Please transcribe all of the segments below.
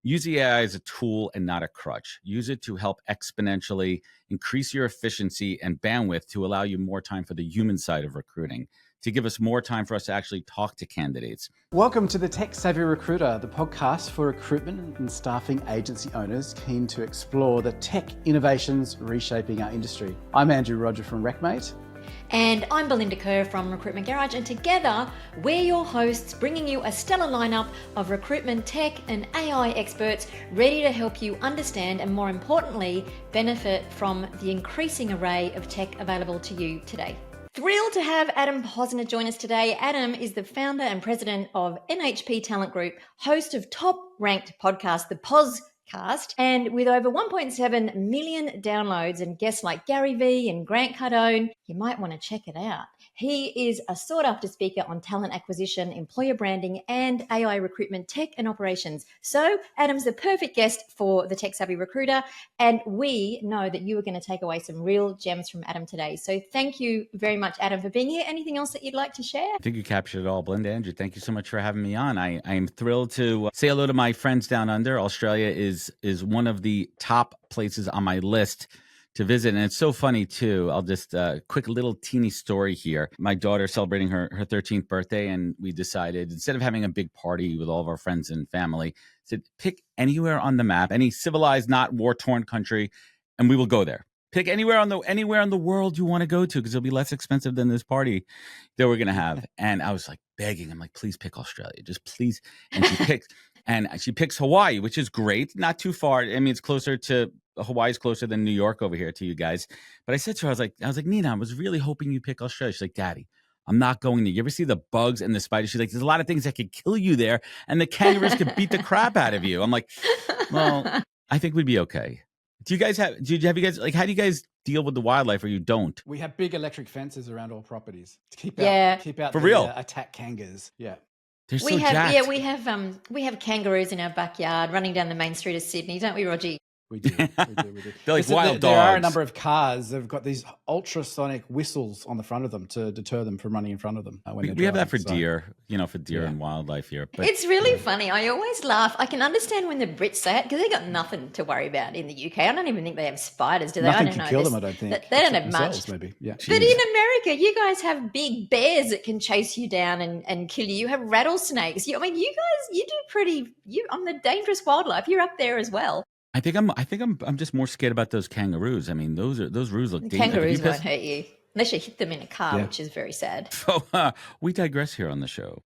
Use the AI as a tool and not a crutch. Use it to help exponentially increase your efficiency and bandwidth to allow you more time for the human side of recruiting, to give us more time for us to actually talk to candidates. Welcome to the Tech Savvy Recruiter, the podcast for recruitment and staffing agency owners keen to explore the tech innovations reshaping our industry. I'm Andrew Rodger from RecMate. And I'm Belinda Kerr from Recruitment Garage, and together we're your hosts, bringing you a stellar lineup of recruitment tech and AI experts ready to help you understand and, more importantly, benefit from the increasing array of tech available to you today. Thrilled to have Adam Posner join us today. Adam is the founder and president of NHP Talent Group, host of top-ranked podcast, the Pozcast, and with over 1.7 million downloads and guests like Gary Vee and Grant Cardone, you might want to check it out. He is a sought-after speaker on talent acquisition, employer branding, and AI recruitment tech and operations. So Adam's the perfect guest for the Tech Savvy Recruiter, and we know that you are going to take away some real gems from Adam today. So thank you very much, Adam, for being here. Anything else that you'd like to share? I think you captured it all, Belinda. Andrew, thank you so much for having me on. I am thrilled to say hello to my friends down under. Australia is one of the top places on my list to visit. And it's so funny too. I'll just quick little teeny story here. My daughter celebrating her 13th birthday, and we decided, instead of having a big party with all of our friends and family, said pick anywhere on the map, any civilized, not war-torn country, and we will go there. Pick anywhere in the world you want to go to, because it'll be less expensive than this party that we're gonna have. And I was like begging, I'm like, please pick Australia, just please. And she picks Hawaii, which is great, not too far. I mean, it's closer to Hawaii's closer than New York over here to you guys. But I said to her, I was like, Nina, I was really hoping you'd pick Australia. She's like, Daddy, I'm not going there. You ever see the bugs and the spiders? She's like, there's a lot of things that could kill you there, and the kangaroos could beat the crap out of you. I'm like, well, I think we'd be okay. Do you guys have you guys, like, how do you guys deal with the wildlife, or you don't? We have big electric fences around all properties to keep out for the, real attack kangaroos. Yeah. We have kangaroos in our backyard running down the main street of Sydney, don't we, Rodger? We do. They're like wild dogs. There are a number of cars that have got these ultrasonic whistles on the front of them to deter them from running in front of them. We have that for deer, for deer and wildlife here. But it's really funny. I always laugh. I can understand when the Brits say it, because they got nothing to worry about in the UK. I don't even think they have spiders, do they? Nothing I don't can know. kill them, I don't think. They don't have much. Maybe. Yeah. But in America, you guys have big bears that can chase you down and kill you. You have rattlesnakes. You do on the dangerous wildlife. You're up there as well. I think I'm just more scared about those kangaroos. I mean, those roos look dangerous. Kangaroos won't hurt you unless you hit them in a car, which is very sad. So we digress here on the show.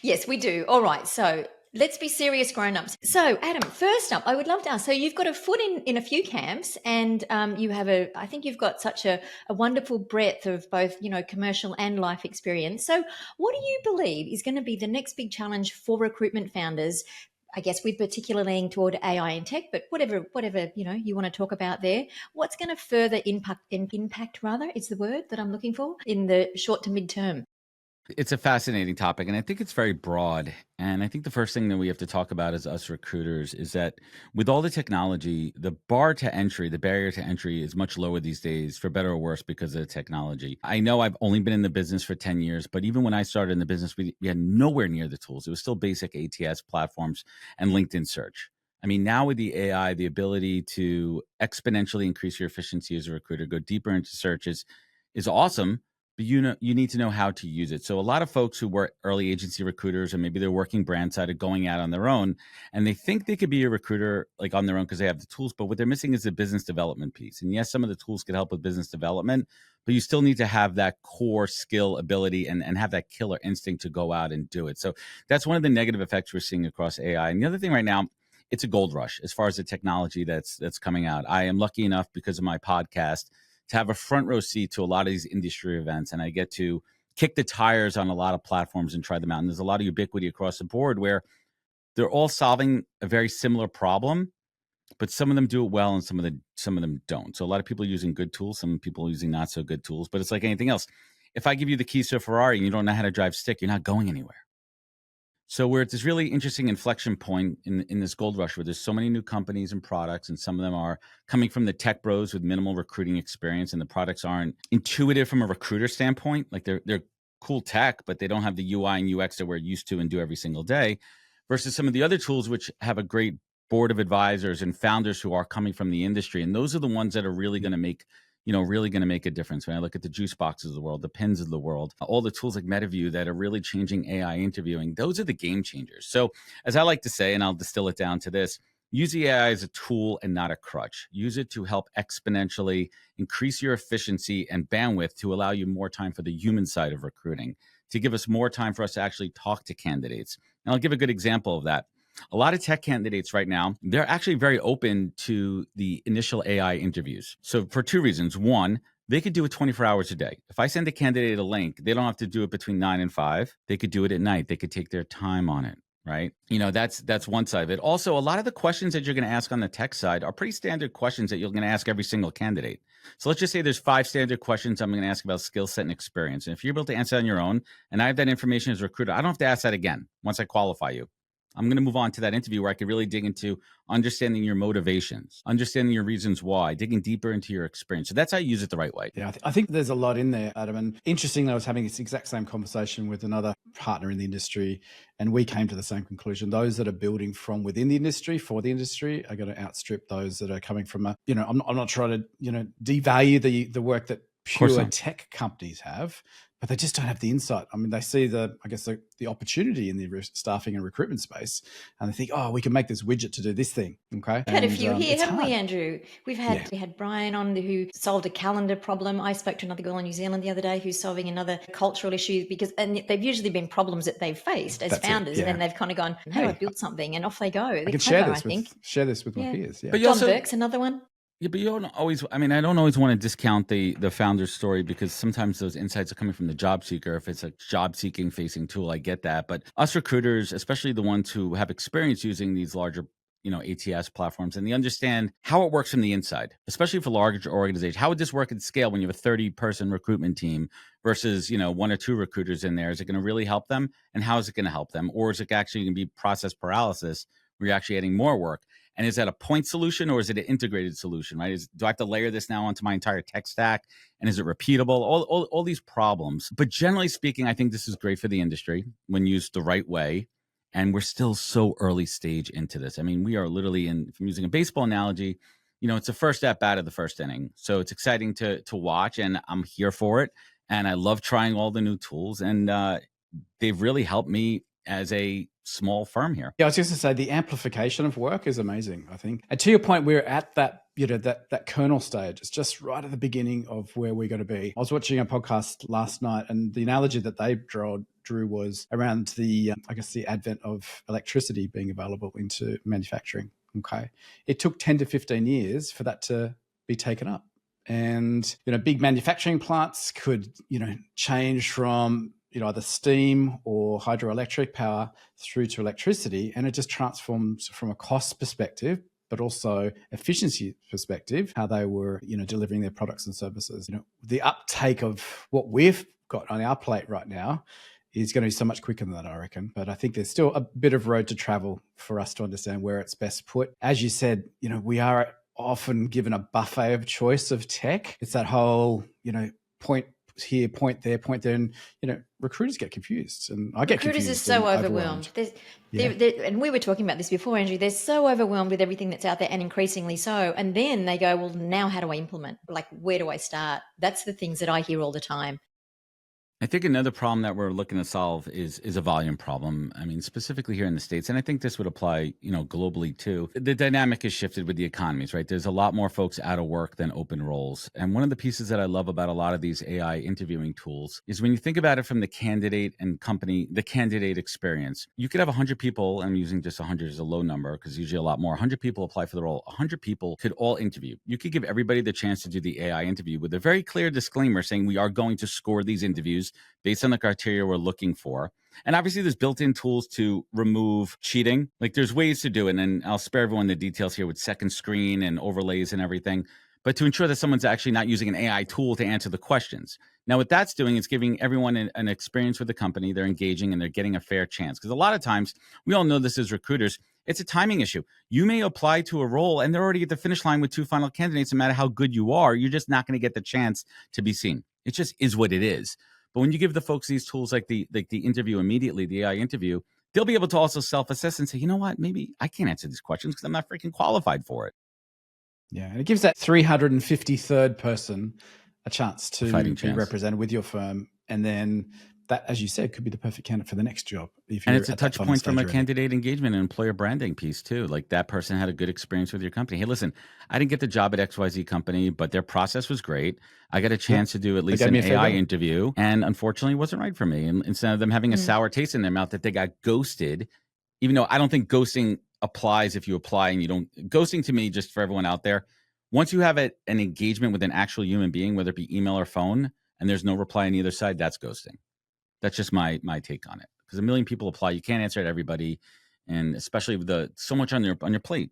Yes, we do. All right. So let's be serious grown-ups. So Adam, first up, I would love to ask, so you've got a foot in a few camps, and I think you've got such a wonderful breadth of both, commercial and life experience. So what do you believe is going to be the next big challenge for recruitment founders? I guess we're particularly leaning toward AI and tech, but whatever you want to talk about there. What's going to further impact is the word that I'm looking for, in the short to mid-term? It's a fascinating topic, and I think it's very broad. And I think the first thing that we have to talk about as us recruiters is that with all the technology, the barrier to entry is much lower these days, for better or worse, because of the technology. I know I've only been in the business for 10 years, but even when I started in the business, we had nowhere near the tools. It was still basic ATS platforms and LinkedIn search. I mean, now with the AI, the ability to exponentially increase your efficiency as a recruiter, go deeper into searches is awesome. But you need to know how to use it. So a lot of folks who were early agency recruiters, or maybe they're working brand side of going out on their own, and they think they could be a recruiter like on their own because they have the tools, but what they're missing is the business development piece. And yes, some of the tools could help with business development, but you still need to have that core skill ability and have that killer instinct to go out and do it. So that's one of the negative effects we're seeing across AI. And the other thing right now, it's a gold rush as far as the technology that's coming out. I am lucky enough, because of my podcast, to have a front row seat to a lot of these industry events. And I get to kick the tires on a lot of platforms and try them out. And there's a lot of ubiquity across the board where they're all solving a very similar problem, but some of them do it well and some of them don't. So a lot of people are using good tools, some people are using not so good tools, but it's like anything else. If I give you the keys to a Ferrari and you don't know how to drive stick, you're not going anywhere. So we're at this really interesting inflection point in this gold rush where there's so many new companies and products, and some of them are coming from the tech bros with minimal recruiting experience, and the products aren't intuitive from a recruiter standpoint. Like they're cool tech, but they don't have the UI and UX that we're used to and do every single day. versus some of the other tools which have a great board of advisors and founders who are coming from the industry. And those are the ones that are really going to make really going to make a difference. When I look at the juice boxes of the world, the pins of the world, all the tools like MetaView that are really changing AI interviewing, those are the game changers. So as I like to say, and I'll distill it down to this, use the AI as a tool and not a crutch. Use it to help exponentially increase your efficiency and bandwidth to allow you more time for the human side of recruiting, to give us more time for us to actually talk to candidates. And I'll give a good example of that. A lot of tech candidates right now, they're actually very open to the initial AI interviews. So for two reasons. One, they could do it 24 hours a day. If I send a candidate a link, they don't have to do it between 9 and 5. They could do it at night. They could take their time on it, right? That's one side of it. Also, a lot of the questions that you're going to ask on the tech side are pretty standard questions that you're going to ask every single candidate. So let's just say there's 5 standard questions I'm going to ask about skill set and experience. And if you're able to answer on your own, and I have that information as a recruiter, I don't have to ask that again once I qualify you. I'm going to move on to that interview where I can really dig into understanding your motivations, understanding your reasons why, digging deeper into your experience. So that's how you use it the right way. Yeah, I think there's a lot in there, Adam. And interesting, I was having this exact same conversation with another partner in the industry, and we came to the same conclusion. Those that are building from within the industry for the industry are going to outstrip those that are coming from I'm not trying to, devalue the work that pure tech companies have, but they just don't have the insight. I mean, they see the opportunity in the staffing and recruitment space, and they think, oh, we can make this widget to do this thing. Okay. We've had a few here, haven't we, Andrew? We had Brian on who solved a calendar problem. I spoke to another girl in New Zealand the other day who's solving another cultural issue and they've usually been problems that they've faced as founders, and then they've kind of gone, how do I build something? And off they go. I can share this with my peers. Yeah. But John Burke's another one. Yeah, but you don't always, I don't always want to discount the founder's story, because sometimes those insights are coming from the job seeker. If it's a job seeking facing tool, I get that. But us recruiters, especially the ones who have experience using these larger, ATS platforms, and they understand how it works from the inside, especially for larger organizations. How would this work at scale when you have a 30-person recruitment team versus, 1 or 2 recruiters in there? Is it going to really help them? And how is it going to help them? Or is it actually going to be process paralysis where you're actually adding more work? And is that a point solution or is it an integrated solution, right? Do I have to layer this now onto my entire tech stack? And is it repeatable? All these problems. But generally speaking, I think this is great for the industry when used the right way. And we're still so early stage into this. We are literally if I'm using a baseball analogy, it's the first at bat of the first inning. So it's exciting to watch, and I'm here for it. And I love trying all the new tools, and they've really helped me as a small firm here. Yeah, I was just going to say the amplification of work is amazing, I think. And to your point, we're at that, that kernel stage. It's just right at the beginning of where we're going to be. I was watching a podcast last night, and the analogy that they drew was around the advent of electricity being available into manufacturing. Okay. It took 10 to 15 years for that to be taken up. And, big manufacturing plants could, change from either steam or hydroelectric power through to electricity. And it just transforms from a cost perspective, but also efficiency perspective, how they were, delivering their products and services. The uptake of what we've got on our plate right now is going to be so much quicker than that, I reckon. But I think there's still a bit of road to travel for us to understand where it's best put. As you said, we are often given a buffet of choice of tech. It's that whole, point here, point there, and recruiters get confused, and I get recruiters confused. Recruiters are so overwhelmed. And we were talking about this before, Andrew. They're so overwhelmed with everything that's out there, and increasingly so. And then they go, well, now how do I implement? Like, where do I start? That's the things that I hear all the time. I think another problem that we're looking to solve is a volume problem. Specifically here in the States, and I think this would apply, globally too. The dynamic has shifted with the economies, right? There's a lot more folks out of work than open roles. And one of the pieces that I love about a lot of these AI interviewing tools is when you think about it from the candidate and company, the candidate experience, you could have 100 people. I'm using just 100 as a low number because usually a lot more. 100 people apply for the role. 100 people could all interview. You could give everybody the chance to do the AI interview with a very clear disclaimer saying we are going to score these interviews based on the criteria we're looking for. And obviously there's built-in tools to remove cheating. Like there's ways to do it. And I'll spare everyone the details here with second screen and overlays and everything, but to ensure that someone's actually not using an AI tool to answer the questions. Now, what that's doing is giving everyone an experience with the company. They're engaging and they're getting a fair chance. Because a lot of times, we all know this as recruiters, it's a timing issue. You may apply to a role and they're already at the finish line with 2 final candidates. No matter how good you are, you're just not going to get the chance to be seen. It just is what it is. But when you give the folks these tools like the interview immediately, the AI interview, they'll be able to also self-assess and say, you know what, maybe I can't answer these questions because I'm not freaking qualified for it. Yeah, and it gives that 353rd person a chance to Fighting be chance. represented with your firm. And then that, as you said, could be the perfect candidate for the next job. And it's a touch point from a candidate engagement and employer branding piece too. Like that person had a good experience with your company. Hey, listen, I didn't get the job at XYZ company, but their process was great. I got a chance to do at least an AI interview, and unfortunately it wasn't right for me. And instead of them having a sour taste in their mouth that they got ghosted, even though I don't think ghosting applies if you apply and you don't. Ghosting to me, just for everyone out there, once you have an engagement with an actual human being, whether it be email or phone, and there's no reply on either side, that's ghosting. That's just my take on it. Because a million people apply, you can't answer to everybody, and especially with so much on your plate.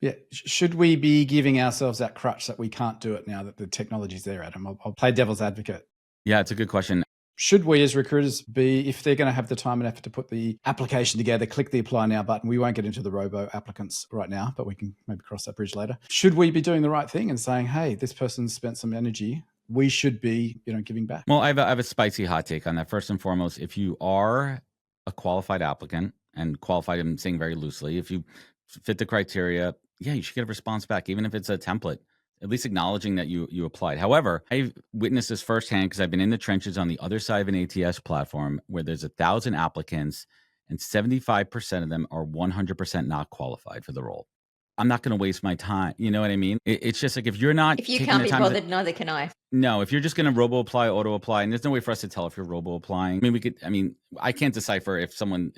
Yeah, should we be giving ourselves that crutch that we can't do it now that the technology's there, Adam? I'll play devil's advocate. Yeah, it's a good question. Should we as recruiters be, if they're going to have the time and effort to put the application together, click the apply now button? We won't get into the robo applicants right now, but we can maybe cross that bridge later. Should we be doing the right thing and saying, hey, this person's spent some energy, we should be, giving back? Well, I have a spicy hot take on that. First and foremost, if you are a qualified applicant, and qualified I'm saying very loosely, if you fit the criteria, yeah, you should get a response back, even if it's a template, at least acknowledging that you applied. However, I've witnessed this firsthand because I've been in the trenches on the other side of an ATS platform where there's 1,000 applicants and 75% of them are 100% not qualified for the role. I'm not going to waste my time. You know what I mean? It's just like if you're not. If you can't be bothered, neither can I. No, if you're just going to robo apply, auto apply, and there's no way for us to tell if you're robo applying. I can't decipher if someone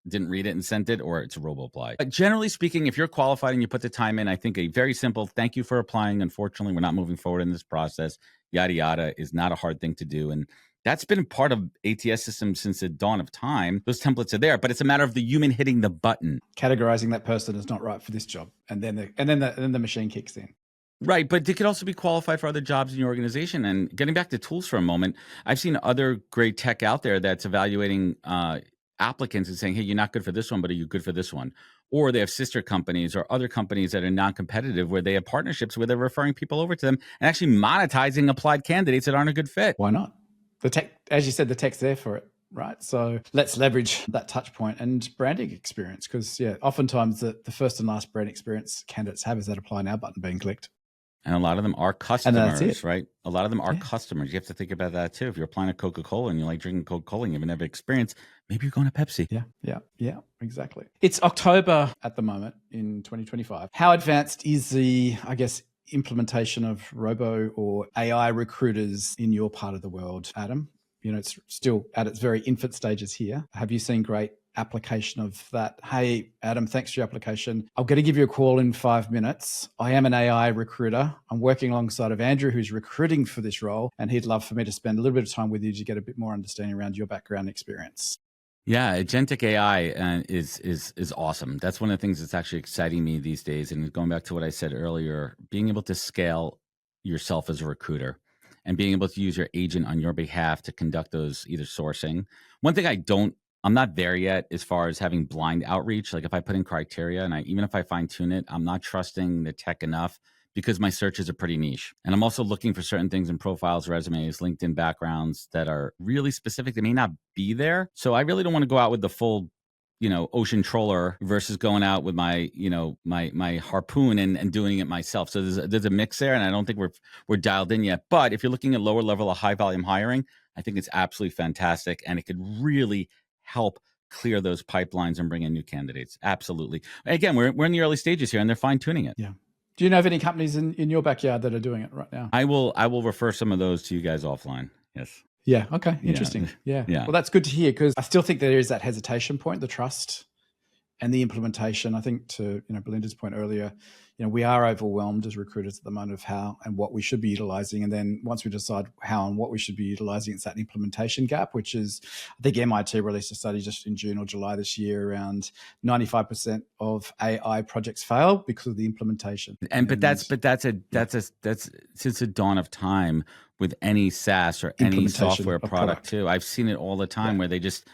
didn't read it and sent it or it's a robo apply. But generally speaking, if you're qualified and you put the time in, I think a very simple thank you for applying. Unfortunately, we're not moving forward in this process. Yada, yada is not a hard thing to do. And that's been part of ATS systems since the dawn of time. Those templates are there, but it's a matter of the human hitting the button. Categorizing that person as not right for this job. And then the machine kicks in. Right, but they could also be qualified for other jobs in your organization. And getting back to tools for a moment, I've seen other great tech out there that's evaluating applicants and saying, hey, you're not good for this one, but are you good for this one? Or they have sister companies or other companies that are non-competitive where they have partnerships where they're referring people over to them and actually monetizing applied candidates that aren't a good fit. Why not? The tech, as you said, the tech's there for it. Right. So let's leverage that touch point and branding experience because, oftentimes the first and last brand experience candidates have is that apply now button being clicked. And a lot of them are customers, right? A lot of them are customers. You have to think about that too. If you're applying to Coca-Cola and you like drinking Coca-Cola and you haven't ever experienced, maybe you're going to Pepsi. Yeah, exactly. It's October at the moment in 2025. How advanced is the, implementation of robo or AI recruiters in your part of the world, Adam? It's still at its very infant stages here. Have you seen great application of that? Hey, Adam, thanks for your application. I'm going to give you a call in 5 minutes. I am an AI recruiter. I'm working alongside of Andrew, who's recruiting for this role, and he'd love for me to spend a little bit of time with you to get a bit more understanding around your background experience. Yeah, agentic AI is awesome. That's one of the things that's actually exciting me these days. And going back to what I said earlier, being able to scale yourself as a recruiter and being able to use your agent on your behalf to conduct those either sourcing. One thing I'm not there yet as far as having blind outreach. Like if I put in criteria and even if I fine tune it, I'm not trusting the tech enough because my searches are pretty niche. And I'm also looking for certain things in profiles, resumes, LinkedIn backgrounds that are really specific. They may not be there. So I really don't want to go out with the full, ocean trawler versus going out with my, my harpoon and doing it myself. So there's a mix there. And I don't think we're dialed in yet. But if you're looking at lower level of high volume hiring, I think it's absolutely fantastic. And it could really help clear those pipelines and bring in new candidates. Absolutely. Again, we're in the early stages here and they're fine tuning it. Yeah. Do you know of any companies in your backyard that are doing it right now? I will refer some of those to you guys offline. Yes. Yeah. Okay. Interesting. Yeah. Well, that's good to hear because I still think there is that hesitation point, the trust and the implementation. I think to, Belinda's point earlier, we are overwhelmed as recruiters at the moment of how and what we should be utilizing. And then once we decide how and what we should be utilizing, it's that implementation gap, which is, I think MIT released a study just in June or July this year around 95% of AI projects fail because of the implementation. But that's since the dawn of time with any SaaS or any software product too. I've seen it all the time where they just,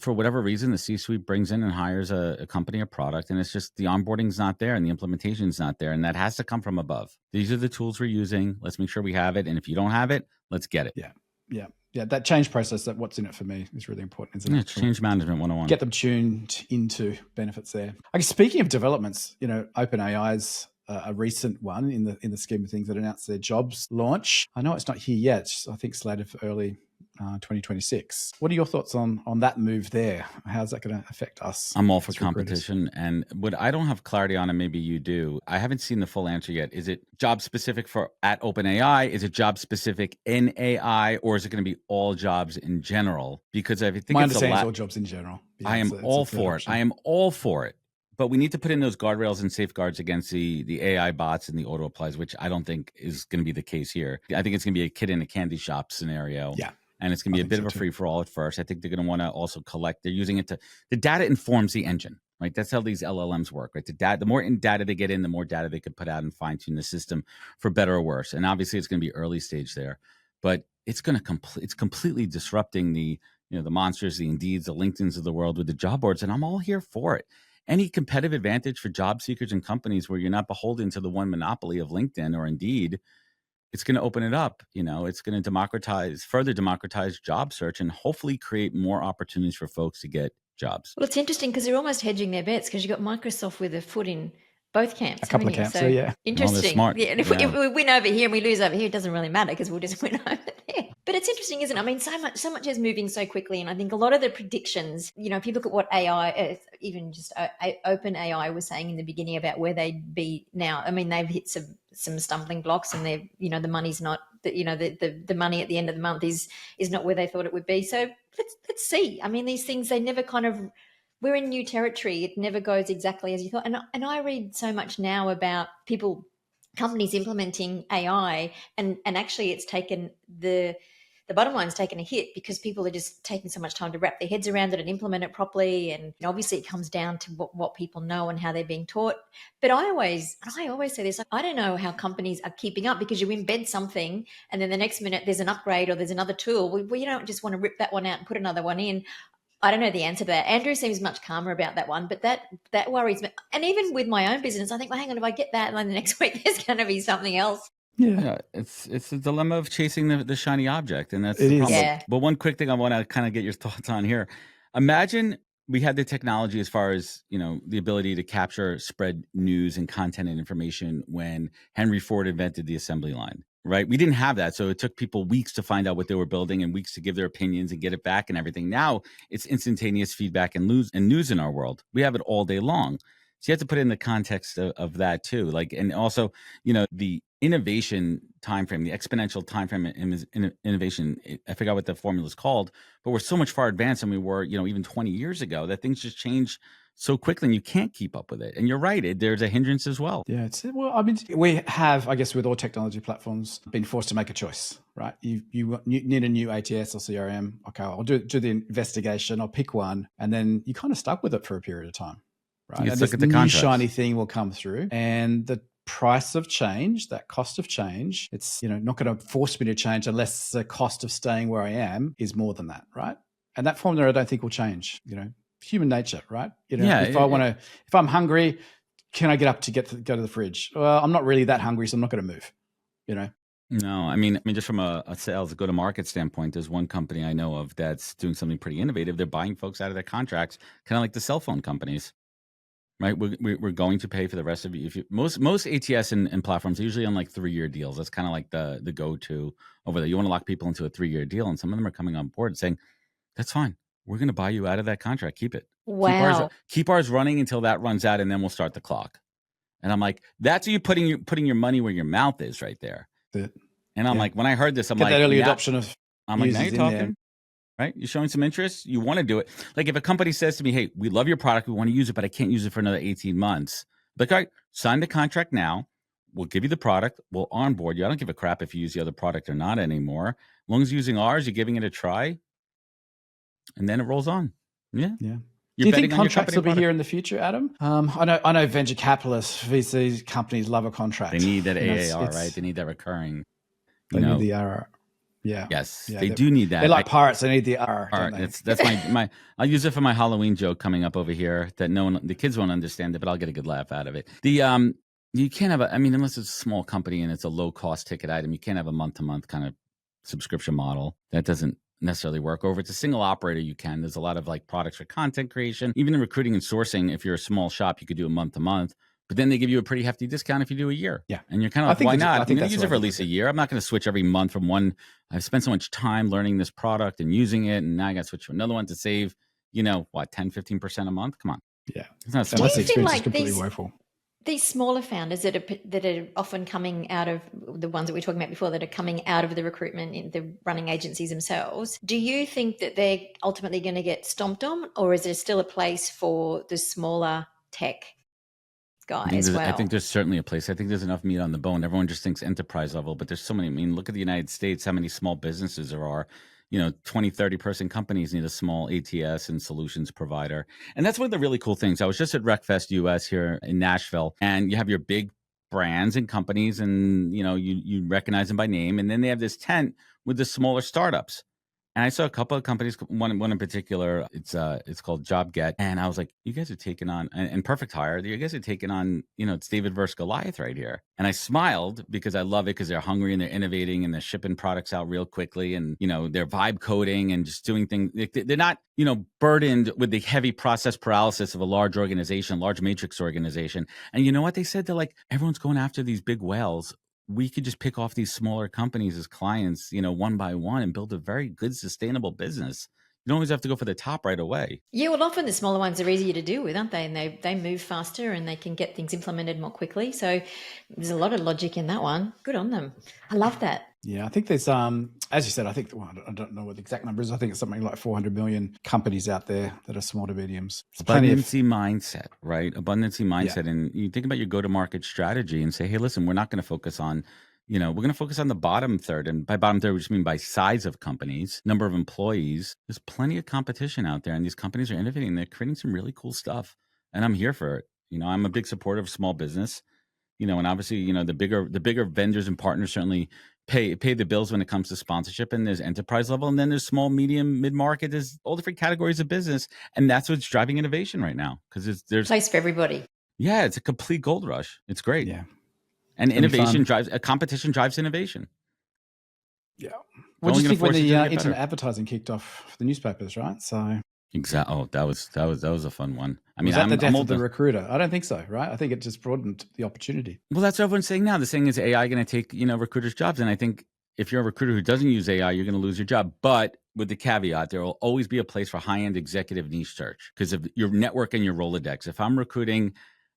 for whatever reason, the C-suite brings in and hires a company or product, and it's just the onboarding's not there and the implementation's not there, and that has to come from above. These are the tools we're using. Let's make sure we have it, and if you don't have it, let's get it. Yeah. Yeah, that change process, that what's in it for me is really important, isn't Yeah, it? it's change management 101. Get them tuned into benefits there. I guess speaking of developments, OpenAI's a recent one in the scheme of things that announced their jobs launch. I know it's not here yet. I think slated for early 2026. What are your thoughts on that move there? How's that going to affect us? I'm all for competition. And what I don't have clarity on, and maybe you do, I haven't seen the full answer yet. Is it job specific for at OpenAI? Is it job specific in AI? Or is it going to be all jobs in general? Because I think my understanding is all jobs in general. Yeah, I am all for it. I am all for it. But we need to put in those guardrails and safeguards against the AI bots and the auto applies, which I don't think is going to be the case here. I think it's going to be a kid in a candy shop scenario. Yeah. And it's going to be a bit of a free-for-all at first. I think they're going to want to also collect. They're using it the data informs the engine, right? That's how these LLMs work, right? The more data they get in, the more data they could put out and fine-tune the system for better or worse. And obviously, it's going to be early stage there, but it's going to it's completely disrupting the Monsters, the Indeeds, the LinkedIns of the world with the job boards, and I'm all here for it. Any competitive advantage for job seekers and companies where you're not beholden to the one monopoly of LinkedIn or Indeed. It's going to open it up. It's going to further democratize job search and hopefully create more opportunities for folks to get jobs. Well, it's interesting because they're almost hedging their bets because you've got Microsoft with a foot in both camps. A couple of camps, so yeah. Interesting. Smart. Yeah, and if we win over here and we lose over here, it doesn't really matter because we'll just win over there. But it's interesting, isn't it? I mean, so much is moving so quickly, and I think a lot of the predictions, if you look at what AI, even just OpenAI was saying in the beginning about where they'd be now. I mean, they've hit some stumbling blocks, and they've the money's not the money at the end of the month is not where they thought it would be. So let's see. I mean, these things, they never we're in new territory. It never goes exactly as you thought. And I read so much now about companies implementing AI, and actually it's taken the bottom line's taken a hit because people are just taking so much time to wrap their heads around it and implement it properly. And obviously it comes down to what people know and how they're being taught. But I always say this, I don't know how companies are keeping up, because you embed something and then the next minute there's an upgrade or there's another tool. Well, you don't just want to rip that one out and put another one in. I don't know the answer to that. Andrew seems much calmer about that one, but that worries me. And even with my own business, I think, well, hang on, if I get that, and then the next week there's going to be something else. Yeah, it's a dilemma of chasing the shiny object, and that's the problem. Yeah. But one quick thing I want to kind of get your thoughts on here. Imagine we had the technology as far as, the ability to capture, spread news and content and information when Henry Ford invented the assembly line, right? We didn't have that. So it took people weeks to find out what they were building and weeks to give their opinions and get it back and everything. Now it's instantaneous feedback and news in our world. We have it all day long. So you have to put it in the context of that too. And also, the innovation timeframe, the exponential timeframe in innovation, I forgot what the formula is called, but we're so much far advanced than we were, even 20 years ago, that things just change so quickly and you can't keep up with it. And you're right, there's a hindrance as well. Yeah, we have, I guess, with all technology platforms, been forced to make a choice, right? You need a new ATS or CRM. Okay, I'll do the investigation, I'll pick one, and then you kind of stuck with it for a period of time, right? And this new shiny thing will come through, and the price of change, that cost of change, it's not going to force me to change unless the cost of staying where I am is more than that, right? And that formula I don't think will change. Human nature, right? If I'm hungry, can I get up to go to the fridge? Well, I'm not really that hungry, so I'm not going to move. No, I mean, just from a sales go-to-market standpoint, there's one company I know of that's doing something pretty innovative. They're buying folks out of their contracts, kind of like the cell phone companies. Right, we're going to pay for the rest of you. Most ATS and platforms are usually on like 3-year deals. That's kind of like the go-to over there. You want to lock people into a 3-year deal, and some of them are coming on board saying, "That's fine. We're going to buy you out of that contract. Keep it. Wow. Keep ours running until that runs out, and then we'll start the clock." And I'm like, "That's you putting your money where your mouth is, right there." And I'm like, when I heard this, I'm Get like, that early adoption of. I'm like, now you're talking. Right? You're showing some interest. You want to do it. Like if a company says to me, "Hey, we love your product. We want to use it, but I can't use it for another 18 months. Like, all right, sign the contract now. We'll give you the product. We'll onboard you. I don't give a crap if you use the other product or not anymore. As long as you're using ours, you're giving it a try. And then it rolls on. Yeah. Yeah. Do you think contracts will be here in the future, Adam? I know venture capitalists, VC companies love a contract. They need that AAR, right? They need that recurring. They need the ARR. Yeah. Yes, they do need that. They're like pirates. They need the R. That's my. I'll use it for my Halloween joke coming up over here. That the kids won't understand it, but I'll get a good laugh out of it. You can't have unless it's a small company and it's a low cost ticket item. You can't have a month to month kind of subscription model. That doesn't necessarily work. Or if it's a single operator, you can. There's a lot of like products for content creation. Even in recruiting and sourcing, if you're a small shop, you could do a month to month. But then they give you a pretty hefty discount if you do a year. Yeah. And you're kind of like, why not? I'm going to use it for at least a a year. I'm not going to switch every month from one. I've spent so much time learning this product and using it, and now I got to switch to another one to save, 10, 15% a month. Come on. Yeah. It's not Unless the experience is completely woeful. These smaller founders that are often coming out of the ones that we were talking about before, that are coming out of the recruitment in the running agencies themselves, do you think that they're ultimately going to get stomped on, or is there still a place for the smaller tech guy as well? I think there's certainly a place. I think there's enough meat on the bone. Everyone just thinks enterprise level, but there's so many. I mean, look at the United States, how many small businesses there are. 20, 30 person companies need a small ATS and solutions provider. And that's one of the really cool things. I was just at RecFest US here in Nashville, and you have your big brands and companies, and you recognize them by name. And then they have this tent with the smaller startups. And I saw a couple of companies, one in particular, it's called JobGet. And I was like, you guys are taking on, and Perfect Hire, you guys are taking on, it's David versus Goliath right here. And I smiled because I love it, because they're hungry and they're innovating and they're shipping products out real quickly. And, they're vibe coding and just doing things. They're not, burdened with the heavy process paralysis of a large organization, large matrix organization. And you know what they said? They're like, everyone's going after these big whales. We could just pick off these smaller companies as clients, one by one, and build a very good, sustainable business. You don't always have to go for the top right away. Yeah, well, often the smaller ones are easier to deal with, aren't they? And they move faster and they can get things implemented more quickly. So there's a lot of logic in that one. Good on them. I love that. Yeah, I think there's, as you said, I don't know what the exact number is. I think it's something like 400 million companies out there that are small to mediums. Abundancy mindset, right? Abundancy mindset. Yeah. And you think about your go-to-market strategy and say, hey, listen, we're not going to focus on, we're going to focus on the bottom third. And by bottom third, we just mean by size of companies, number of employees. There's plenty of competition out there, and these companies are innovating. They're creating some really cool stuff, and I'm here for it. I'm a big supporter of small business, and obviously, the bigger vendors and partners certainly pay the bills when it comes to sponsorship, and there's enterprise level, and then there's small, medium, mid-market. There's all different categories of business, and that's what's driving innovation right now, because there's place for everybody. Yeah, it's a complete gold rush. It's great. Yeah, and innovation competition drives innovation. Yeah. What do you think when the internet advertising kicked off for the newspapers, right? So exactly. Oh, that was a fun one. I mean, was that the death of the recruiter? I don't think so, right? I think it just broadened the opportunity. Well, that's what everyone's saying now. The saying is AI going to take, recruiters' jobs. And I think if you're a recruiter who doesn't use AI, you're going to lose your job. But with the caveat, there will always be a place for high-end executive niche search because of your network and your Rolodex. If I'm recruiting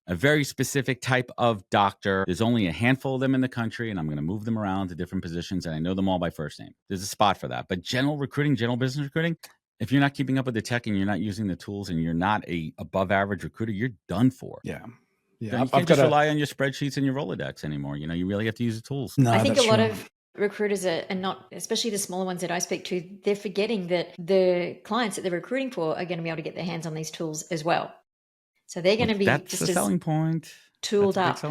a very specific type of doctor, there's only a handful of them in the country, and I'm going to move them around to different positions, and I know them all by first name. There's a spot for that. But general business recruiting, if you're not keeping up with the tech and you're not using the tools and you're not a above average recruiter, you're done for. Yeah. You can't just rely on your spreadsheets and your Rolodex anymore. You really have to use the tools. No, I think a lot of recruiters are not, especially the smaller ones that I speak to, they're forgetting that the clients that they're recruiting for are going to be able to get their hands on these tools as well. So they're going to be that's the selling point. Tooled up.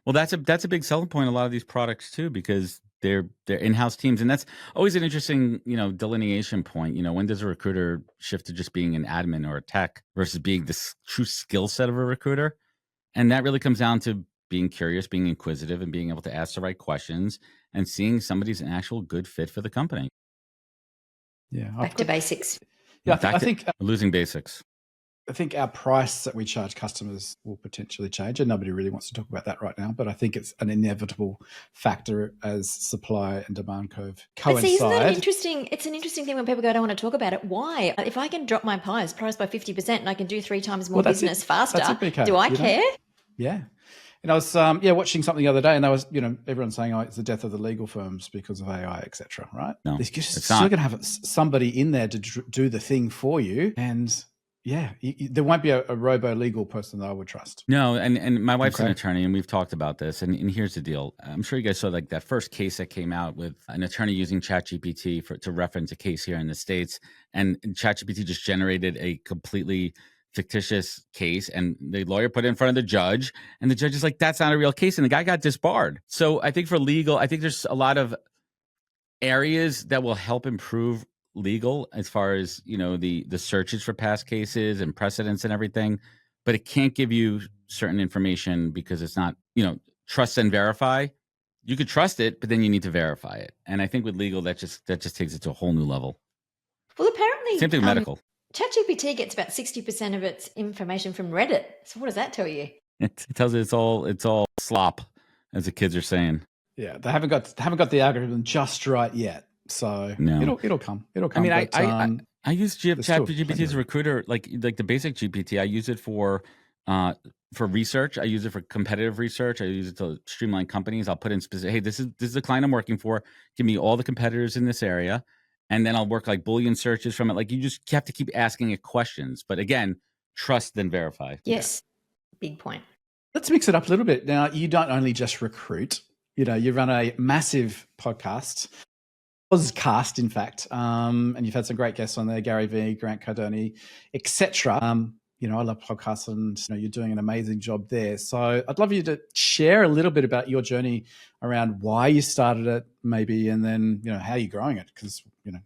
Well, that's a big selling point. A lot of these products too, because they're in-house teams, and that's always an interesting delineation point. When does a recruiter shift to just being an admin or a tech versus being the true skill set of a recruiter? And that really comes down to being curious, being inquisitive, and being able to ask the right questions and seeing somebody's an actual good fit for the company. Yeah, back to basics. Yeah, I think losing basics. I think our price that we charge customers will potentially change, and nobody really wants to talk about that right now. But I think it's an inevitable factor as supply and demand curve coincide. But see, isn't that interesting? It's an interesting thing when people go, I don't want to talk about it. Why? If I can drop my price by 50% and I can do 3 times more business faster, do I care? Yeah. And I was watching something the other day, and I was everyone's saying, it's the death of the legal firms because of AI, etc. Right? No, you're still going to have somebody in there to do the thing for you, and there won't be a robo legal person that I would trust. No, and my wife's an attorney, and we've talked about this. And here's the deal: I'm sure you guys saw that first case that came out with an attorney using ChatGPT to reference a case here in the States, and ChatGPT just generated a completely fictitious case, and the lawyer put it in front of the judge, and the judge is like, "That's not a real case," and the guy got disbarred. So I think for legal, I think there's a lot of areas that will help improve legal as far as the searches for past cases and precedents and everything, but it can't give you certain information because it's not trust and verify. You could trust it, but then you need to verify it. And I think with legal, that just takes it to a whole new level. Well, apparently, Same thing with medical. ChatGPT gets about 60% of its information from Reddit. So what does that tell you? It tells you it's all slop, as the kids are saying. Yeah, they haven't got the algorithm just right yet. So No. it'll come. I mean, I use ChatGPT as a recruiter, like the basic GPT. I use it for research. I use it for competitive research. I use it to streamline companies. I'll put in specific, hey, this is the client I'm working for. Give me all the competitors in this area. And then I'll work like Boolean searches from it. Like you have to keep asking it questions. But again, trust then verify. Yes. Big point. Let's mix it up a little bit. Now, you don't only just recruit. You run a massive podcast, Pozcast, in fact, and you've had some great guests on there, Gary Vee, Grant Cardone, etc. I love podcasts, and you're doing an amazing job there. So I'd love you to share a little bit about your journey around why you started it, maybe, and then how you're growing it. Because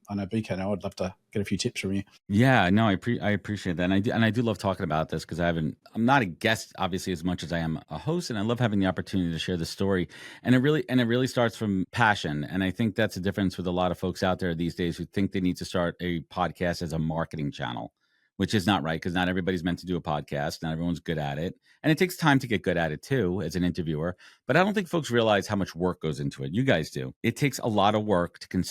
I know BK now. I'd love to get a few tips from you. Yeah, no, I appreciate that, and I do love talking about this because I'm not a guest obviously as much as I am a host, and I love having the opportunity to share the story. And it really starts from passion, and I think that's the difference with a lot of folks out there these days who think they need to start a podcast as a marketing channel, which is not right, because not everybody's meant to do a podcast. Not everyone's good at it. And it takes time to get good at it too, as an interviewer. But I don't think folks realize how much work goes into it. You guys do. It takes a lot of work to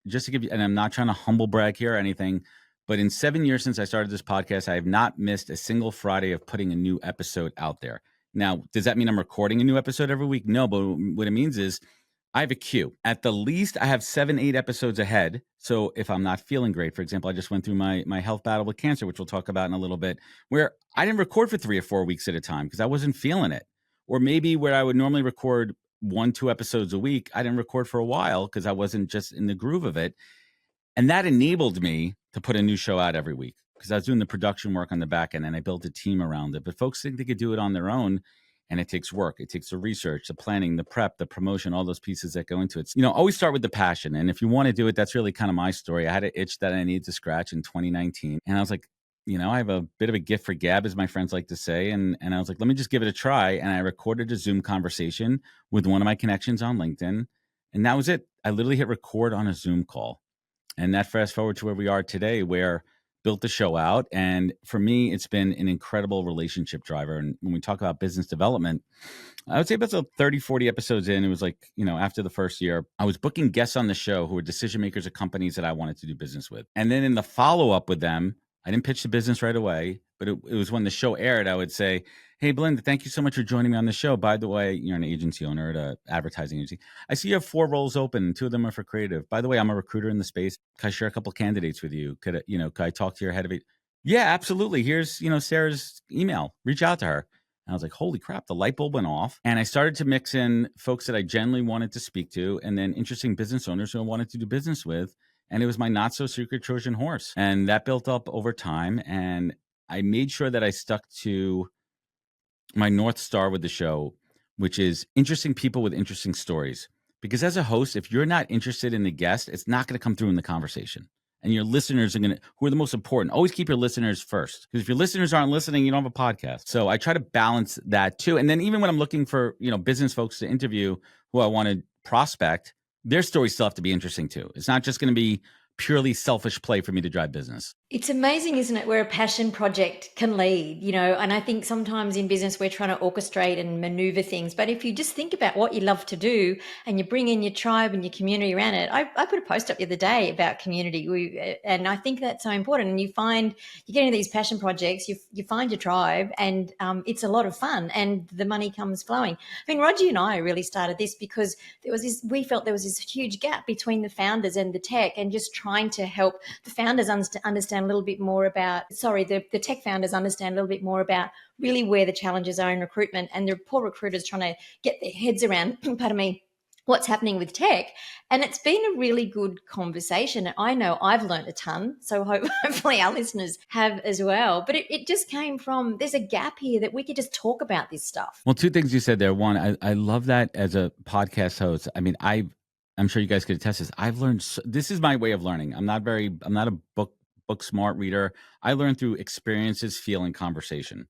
just to give you, and I'm not trying to humble brag here or anything, but in 7 years since I started this podcast, I have not missed a single Friday of putting a new episode out there. Now, does that mean I'm recording a new episode every week? No, but what it means is I have a queue. At the least, I have 7-8 episodes ahead. So if I'm not feeling great, for example, I just went through my health battle with cancer, which we'll talk about in a little bit, where I didn't record for 3 or 4 weeks at a time because I wasn't feeling it. Or maybe where I would normally record 1-2 episodes a week, I didn't record for a while because I wasn't just in the groove of it. And that enabled me to put a new show out every week because I was doing the production work on the back end and I built a team around it. But folks think they could do it on their own. And it takes work. It takes the research, the planning, the prep, the promotion, all those pieces that go into it. Always start with the passion. And if you want to do it, that's really kind of my story. I had an itch that I needed to scratch in 2019. And I was like, I have a bit of a gift for gab, as my friends like to say. And I was like, let me just give it a try. And I recorded a Zoom conversation with one of my connections on LinkedIn. And that was it. I literally hit record on a Zoom call. And that fast forward to where we are today, where built the show out. And for me, it's been an incredible relationship driver. And when we talk about business development, I would say about 30, 40 episodes in, it was like, after the first year, I was booking guests on the show who were decision makers of companies that I wanted to do business with. And then in the follow-up with them, I didn't pitch the business right away, but it was when the show aired, I would say, hey, Belinda, thank you so much for joining me on the show. By the way, you're an agency owner at an advertising agency. I see you have 4 roles open. 2 of them are for creative. By the way, I'm a recruiter in the space. Can I share a couple candidates with you? Could I talk to your head of it? Yeah, absolutely. Here's, Sarah's email. Reach out to her. And I was like, holy crap, the light bulb went off. And I started to mix in folks that I genuinely wanted to speak to, and then interesting business owners who I wanted to do business with. And it was my not so secret Trojan horse. And that built up over time. And I made sure that I stuck to my North Star with the show, which is interesting people with interesting stories. Because as a host, if you're not interested in the guest, it's not going to come through in the conversation. And your listeners are who are the most important. Always keep your listeners first. Because if your listeners aren't listening, you don't have a podcast. So I try to balance that too. And then even when I'm looking for, business folks to interview who I want to prospect, their stories still have to be interesting too. It's not just going to be purely selfish play for me to drive business. It's amazing, isn't it, where a passion project can lead, and I think sometimes in business we're trying to orchestrate and maneuver things. But if you just think about what you love to do and you bring in your tribe and your community around it, I put a post up the other day about community, and I think that's so important. And you get into these passion projects, you find your tribe, and it's a lot of fun, and the money comes flowing. I mean, Rodger and I really started this because we felt there was this huge gap between the founders and the tech, and just trying to help the founders understand a little bit more about, the tech founders understand a little bit more about really where the challenges are in recruitment, and the poor recruiters trying to get their heads around, pardon me, what's happening with tech. And it's been a really good conversation. I know I've learned a ton, so hopefully our listeners have as well. But it just came from, there's a gap here that we could just talk about this stuff. Well, 2 things you said there. One, I love that as a podcast host. I mean, I'm sure you guys could attest this. I've learned, this is my way of learning. I'm not a book smart reader. I learn through experiences, feel, and conversation.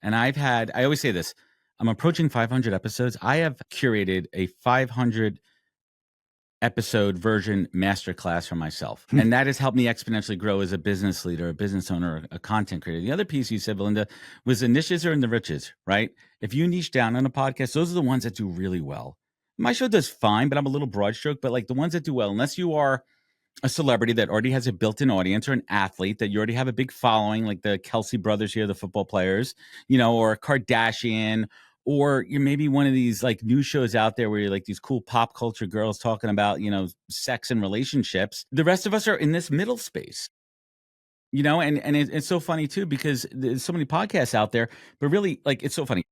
And I always say this, I'm approaching 500 episodes. I have curated a 500 episode version masterclass for myself. And that has helped me exponentially grow as a business leader, a business owner, a content creator. The other piece you said, Belinda, was the niches are in the riches, right? If you niche down on a podcast, those are the ones that do really well. My show does fine, but I'm a little broad stroke, but like the ones that do well, unless you are a celebrity that already has a built-in audience or an athlete that you already have a big following, like the Kelsey brothers here, the football players, or Kardashian, or you're maybe one of these like news shows out there where you're like these cool pop culture girls talking about, sex and relationships. The rest of us are in this middle space, and it's so funny too, because there's so many podcasts out there, but really like, it's so funny.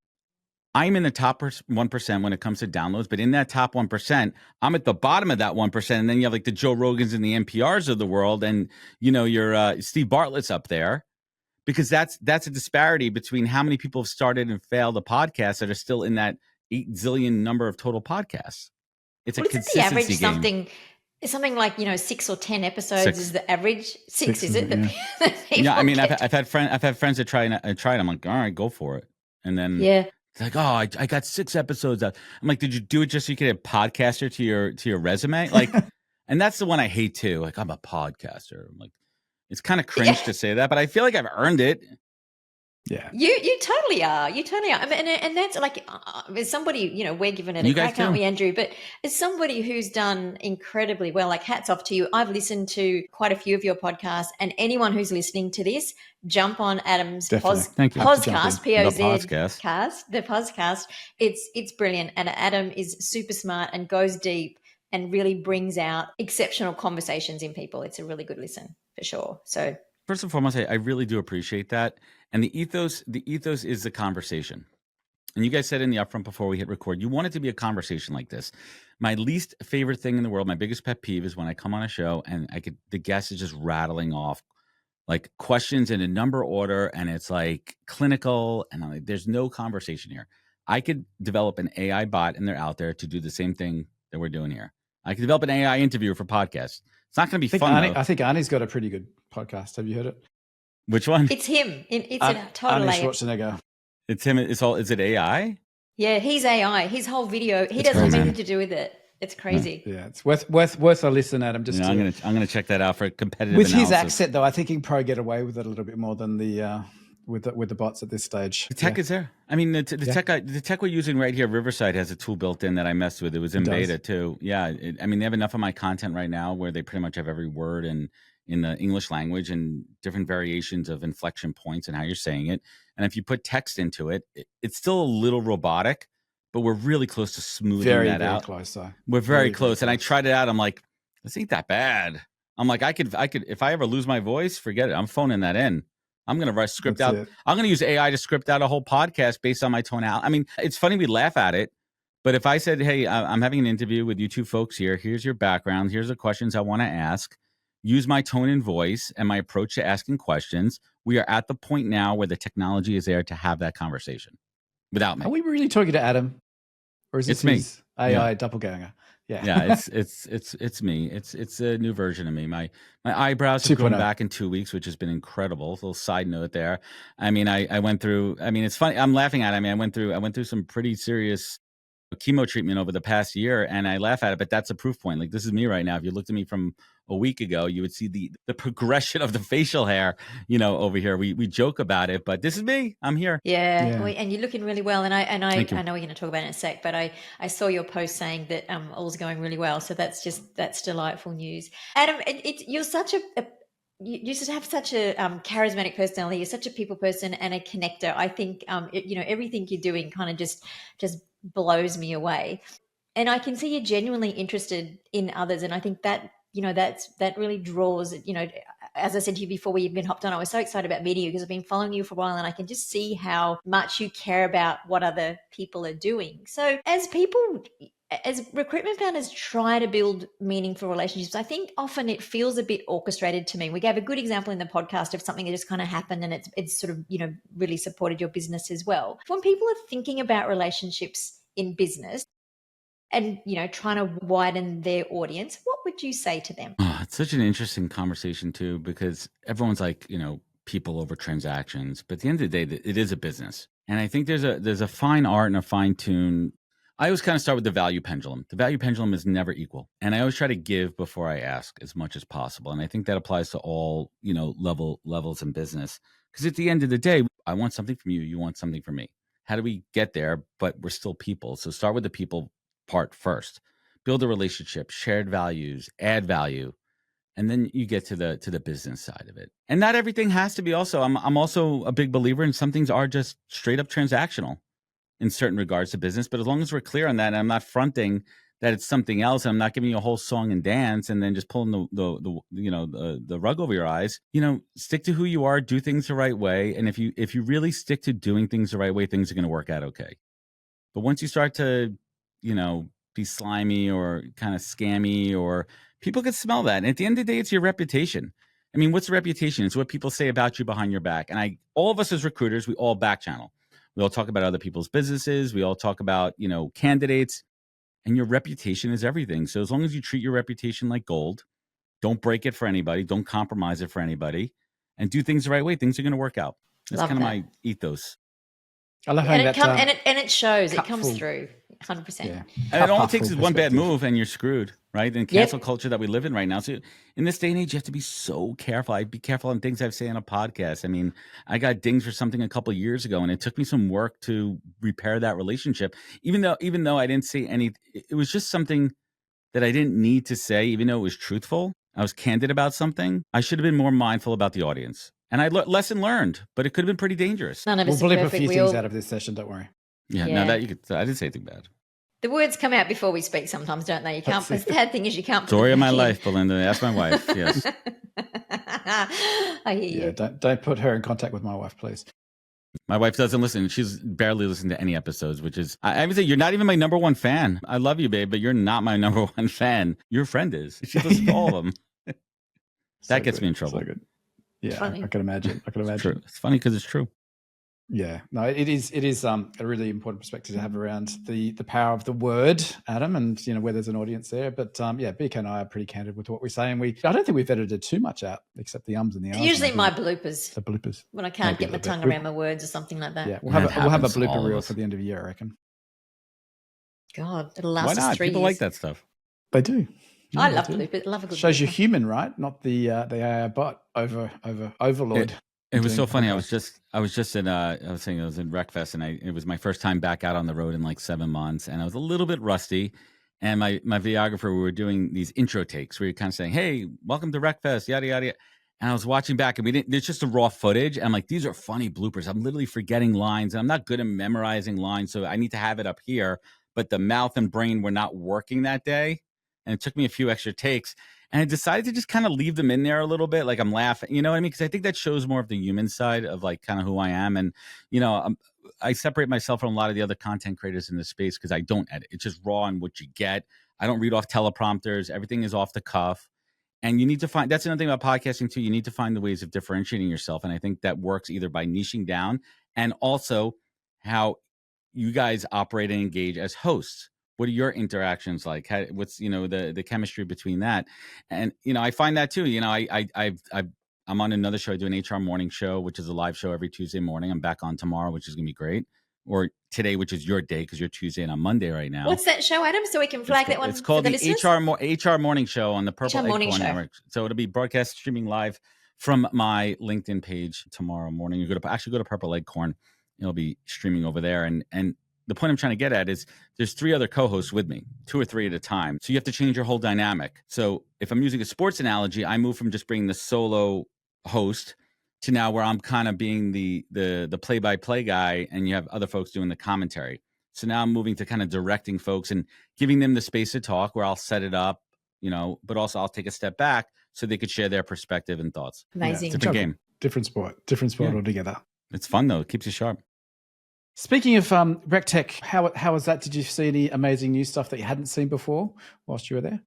I'm in the top 1% when it comes to downloads, but in that top 1%, I'm at the bottom of that 1%. And then you have like the Joe Rogans and the NPRs of the world. And, your Steve Bartlett's up there, because that's a disparity between how many people have started and failed a podcast that are still in that 8 zillion number of total podcasts. It's a consistency the average game. Something like 6 or 10 episodes is the average. Six is it? Yeah, I mean, I've had friends that try it. I'm like, all right, go for it. And then it's like, oh, I got 6 episodes out. I'm like, did you do it just so you could have podcaster to your resume? Like, and that's the one I hate too. Like, I'm a podcaster. I'm like, it's kind of cringe to say that, but I feel like I've earned it. Yeah, you totally are. You totally are. I mean, and that's like, as somebody, we're giving it a crack, aren't we, Andrew? But as somebody who's done incredibly well, like hats off to you. I've listened to quite a few of your podcasts, and anyone who's listening to this, jump on Adam's Pozcast, the Pozcast. It's brilliant, and Adam is super smart and goes deep and really brings out exceptional conversations in people. It's a really good listen for sure. So first and foremost, I really do appreciate that. And the ethos is the conversation. And you guys said in the upfront before we hit record, you want it to be a conversation like this. My least favorite thing in the world, my biggest pet peeve, is when I come on a show and the guest is just rattling off like questions in a number order, and it's like clinical, and I'm like, there's no conversation here. I could develop an AI bot, and they're out there to do the same thing that we're doing here. I could develop an AI interviewer for podcasts. It's not going to be fun. I think Arnie's got a pretty good podcast. Have you heard it? Which one? It's him. It's a total Arnie Schwarzenegger. It's him. Is it AI? Yeah, he's AI. His whole video, he doesn't have anything to do with it. It's crazy. Yeah, it's worth a listen, Adam. Just I'm gonna check that out for a competitive. With analysis. his accent, though, I think he can probably get away with it a little bit more than the with the bots at this stage. The tech is there. I mean, the tech we're using right here, Riverside, has a tool built in that I messed with. It was in beta too. Yeah, I mean, they have enough of my content right now where they pretty much have every word in the English language and different variations of inflection points and how you're saying it. And if you put text into it, it's still a little robotic, but we're really close to smoothing that out. Very close, though. We're very close. And I tried it out. I'm like, this ain't that bad. I'm like, I could, if I ever lose my voice, forget it. I'm phoning that in. I'm going to write script out. I'm going to use AI to script out a whole podcast based on my tonality. I mean, it's funny, we laugh at it, but if I said, hey, I'm having an interview with you two folks here. Here's your background. Here's the questions I want to ask. Use my tone and voice and my approach to asking questions. We are at the point now where the technology is there to have that conversation without me. Are we really talking to Adam? Or is this his AI doppelganger? Yeah, it's me. It's a new version of me. My eyebrows have grown back in 2 weeks, which has been incredible. A little side note there. I mean, I went through. I mean, it's funny. I'm laughing at it. I mean, I went through some pretty serious chemo treatment over the past year, and I laugh at it. But that's a proof point. Like, this is me right now. If you looked at me from a week ago, you would see the progression of the facial hair, over here. We joke about it, but this is me. I'm here. Yeah. And you're looking really well. And I know we're going to talk about it in a sec, but I saw your post saying that all's going really well. So that's delightful news. Adam, you're such you just have such a charismatic personality. You're such a people person and a connector. I think everything you're doing kind of just blows me away. And I can see you're genuinely interested in others. And I think that, that really draws, as I said to you before we even hopped on, I was so excited about meeting you because I've been following you for a while and I can just see how much you care about what other people are doing. So as recruitment founders try to build meaningful relationships, I think often it feels a bit orchestrated to me. We gave a good example in the podcast of something that just kind of happened and it's sort of, really supported your business as well. When people are thinking about relationships in business and, trying to widen their audience, what would you say to them? Oh, it's such an interesting conversation too, because everyone's like, people over transactions, but at the end of the day, it is a business. And I think there's a fine art and a fine tune. I always kind of start with the value pendulum. The value pendulum is never equal. And I always try to give before I ask as much as possible. And I think that applies to all, levels in business. Because at the end of the day, I want something from you. You want something from me. How do we get there? But we're still people. So start with the people part first. Build a relationship, shared values, add value. And then you get to the business side of it. And not everything has to be also. I'm also a big believer in some things are just straight up transactional in certain regards to business. But as long as we're clear on that, and I'm not fronting that it's something else, and I'm not giving you a whole song and dance and then just pulling the rug over your eyes. Stick to who you are, do things the right way. And if you really stick to doing things the right way, things are going to work out okay. But once you start to, be slimy or kind of scammy, or people can smell that. And at the end of the day, it's your reputation. I mean, what's a reputation? It's what people say about you behind your back. And all of us as recruiters, we all back channel. We all talk about other people's businesses. We all talk about, candidates, and your reputation is everything. So as long as you treat your reputation like gold, don't break it for anybody, don't compromise it for anybody, and do things the right way, things are going to work out. That's kind of my ethos. I love and it shows. It comes through 100%. Yeah. And it only takes one bad move and you're screwed, right? And cancel culture that we live in right now. So in this day and age, you have to be so careful. I'd be careful on things I've said on a podcast. I mean, I got dinged for something a couple of years ago, and it took me some work to repair that relationship. Even though I didn't say any, it was just something that I didn't need to say, even though it was truthful. I was candid about something. I should have been more mindful about the audience. And I lesson learned, but it could have been pretty dangerous. None of us we'll blip a few things out of this session, don't worry. Yeah. No, that you could. I didn't say anything bad. The words come out before we speak sometimes, don't they? You can't. The sad thing is you can't. Story of my life, Belinda. Ask my wife. Yes. I hear you. Yeah, don't put her in contact with my wife, please. My wife doesn't listen. She's barely listened to any episodes, which is, I would say, you're not even my number one fan. I love you, babe, but you're not my number one fan. Your friend is. She listens to all of them. That gets me in trouble. So good. Yeah, I can imagine. It's true. It's funny because it's true. Yeah, no, it is a really important perspective to have around the power of the word, Adam, and where there's an audience there. But BK and I are pretty candid with what we say, and I don't think we've edited too much out except the ums and the ahs. Usually my bloopers. The bloopers when I can't get my tongue around my words or something like that. Yeah, we'll have a blooper reel for the end of the year, I reckon. God, it'll last us 3 years. Why not? People like that stuff. They do. Yeah, I love bloopers. Love a good. Shows you're human, right? Not the AI bot overlord. It was so funny. I was just I was in RecFest, and it was my first time back out on the road in like 7 months, and I was a little bit rusty. And my videographer, we were doing these intro takes where you're kind of saying, "Hey, welcome to RecFest," yada yada yada. And I was watching back, and it's just a raw footage. And I'm like, these are funny bloopers. I'm literally forgetting lines, and I'm not good at memorizing lines, so I need to have it up here. But the mouth and brain were not working that day, and it took me a few extra takes. And I decided to just kind of leave them in there a little bit. Like I'm laughing, you know what I mean? Because I think that shows more of the human side of like kind of who I am. And, I separate myself from a lot of the other content creators in this space because I don't edit. It's just raw and what you get. I don't read off teleprompters. Everything is off the cuff. And you need to find, that's another thing about podcasting too. You need to find the ways of differentiating yourself. And I think that works either by niching down and also how you guys operate and engage as hosts. What are your interactions like? What's the chemistry between that? And I find that too. I'm on another show. I do an HR morning show, which is a live show every Tuesday morning. I'm back on tomorrow, which is gonna be great. Or today, which is your day because you're Tuesday and I'm Monday right now. What's that show, Adam? So we can flag that one. It's called the HR Morning Show on the Purple Morning Acorn Show. Network. So it'll be broadcast streaming live from my LinkedIn page tomorrow morning. You go to Purple Acorn. It'll be streaming over there. And the point I'm trying to get at is there's 3 other co-hosts with me, 2 or 3 at a time. So you have to change your whole dynamic. So if I'm using a sports analogy, I move from just being the solo host to now where I'm kind of being the play-by-play guy, and you have other folks doing the commentary. So now I'm moving to kind of directing folks and giving them the space to talk where I'll set it up, but also I'll take a step back so they could share their perspective and thoughts. Amazing. It's a big game. Different sport altogether. It's fun though. It keeps you sharp. Speaking of RecTech, how was that? Did you see any amazing new stuff that you hadn't seen before whilst you were there?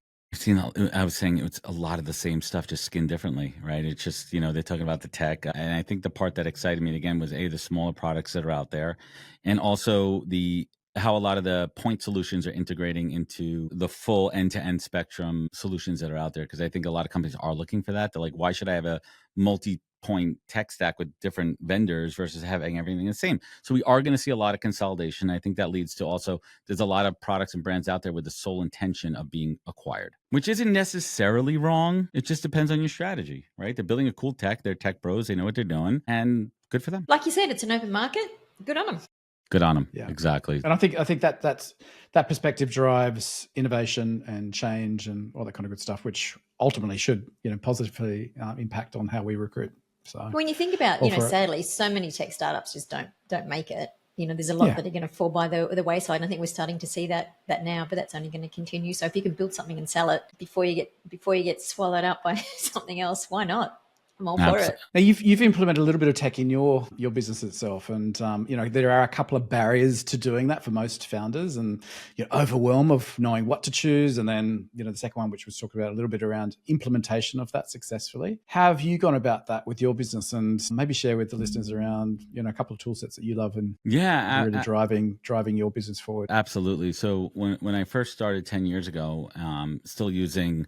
I was saying it's a lot of the same stuff, just skinned differently, right? It's just, they're talking about the tech. And I think the part that excited me again was the smaller products that are out there. And also the how a lot of the point solutions are integrating into the full end-to-end spectrum solutions that are out there. Because I think a lot of companies are looking for that. They're like, why should I have a multi-point tech stack with different vendors versus having everything the same? So we are going to see a lot of consolidation. I think that leads to also, there's a lot of products and brands out there with the sole intention of being acquired, which isn't necessarily wrong. It just depends on your strategy, right? They're building a cool tech. They're tech bros. They know what they're doing, and good for them. Like you said, it's an open market. Good on them. Good on them. Yeah, exactly. And I think that perspective drives innovation and change and all that kind of good stuff, which ultimately should positively impact on how we recruit. So when you think about, sadly, so many tech startups just don't make it. There's a lot that are going to fall by the wayside, and I think we're starting to see that now, but that's only going to continue. So if you can build something and sell it before you get swallowed up by something else, why not? I'm all for it. Now you've implemented a little bit of tech in your business itself, and there are a couple of barriers to doing that for most founders, and overwhelm of knowing what to choose, and then the second one, which was talking about a little bit around implementation of that successfully. How have you gone about that with your business, and maybe share with the listeners around a couple of tool sets that you love and really driving your business forward? Absolutely. So when I first started 10 years ago, still using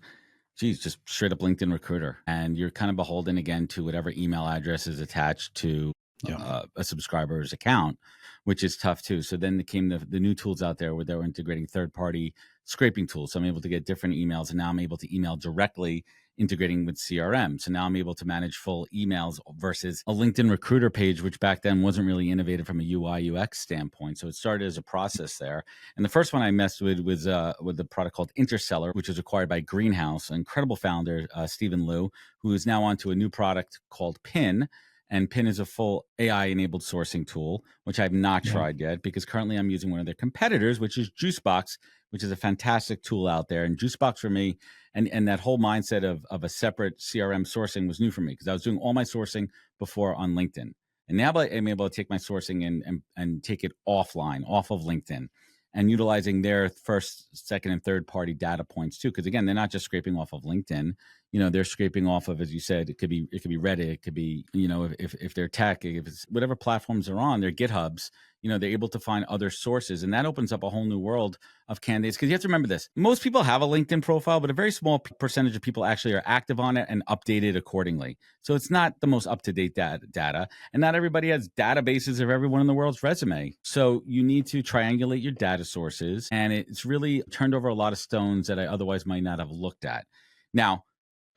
just straight up LinkedIn Recruiter. And you're kind of beholden again to whatever email address is attached to a subscriber's account, which is tough too. So then came the new tools out there where they were integrating third-party scraping tools. So I'm able to get different emails, and now I'm able to email directly, integrating with CRM. So now I'm able to manage full emails versus a LinkedIn Recruiter page, which back then wasn't really innovative from a UI UX standpoint. So it started as a process there. And the first one I messed with was with a product called Interseller, which was acquired by Greenhouse, an incredible founder, Stephen Liu, who is now onto a new product called Pin. And Pin is a full AI-enabled sourcing tool, which I've not tried yet, because currently I'm using one of their competitors, which is Juicebox, which is a fantastic tool out there. And Juicebox for me, and that whole mindset of a separate CRM sourcing was new for me, because I was doing all my sourcing before on LinkedIn. And now I'm able to take my sourcing and take it offline, off of LinkedIn, and utilizing their first, second, and third party data points too. Because again, they're not just scraping off of LinkedIn. They're scraping off of, as you said, it could be Reddit, it could be, if they're tech, if it's whatever platforms they're on, their GitHubs, they're able to find other sources. And that opens up a whole new world of candidates. Because you have to remember this, most people have a LinkedIn profile, but a very small percentage of people actually are active on it and update it accordingly. So it's not the most up-to-date data. And not everybody has databases of everyone in the world's resume. So you need to triangulate your data sources. And it's really turned over a lot of stones that I otherwise might not have looked at. Now,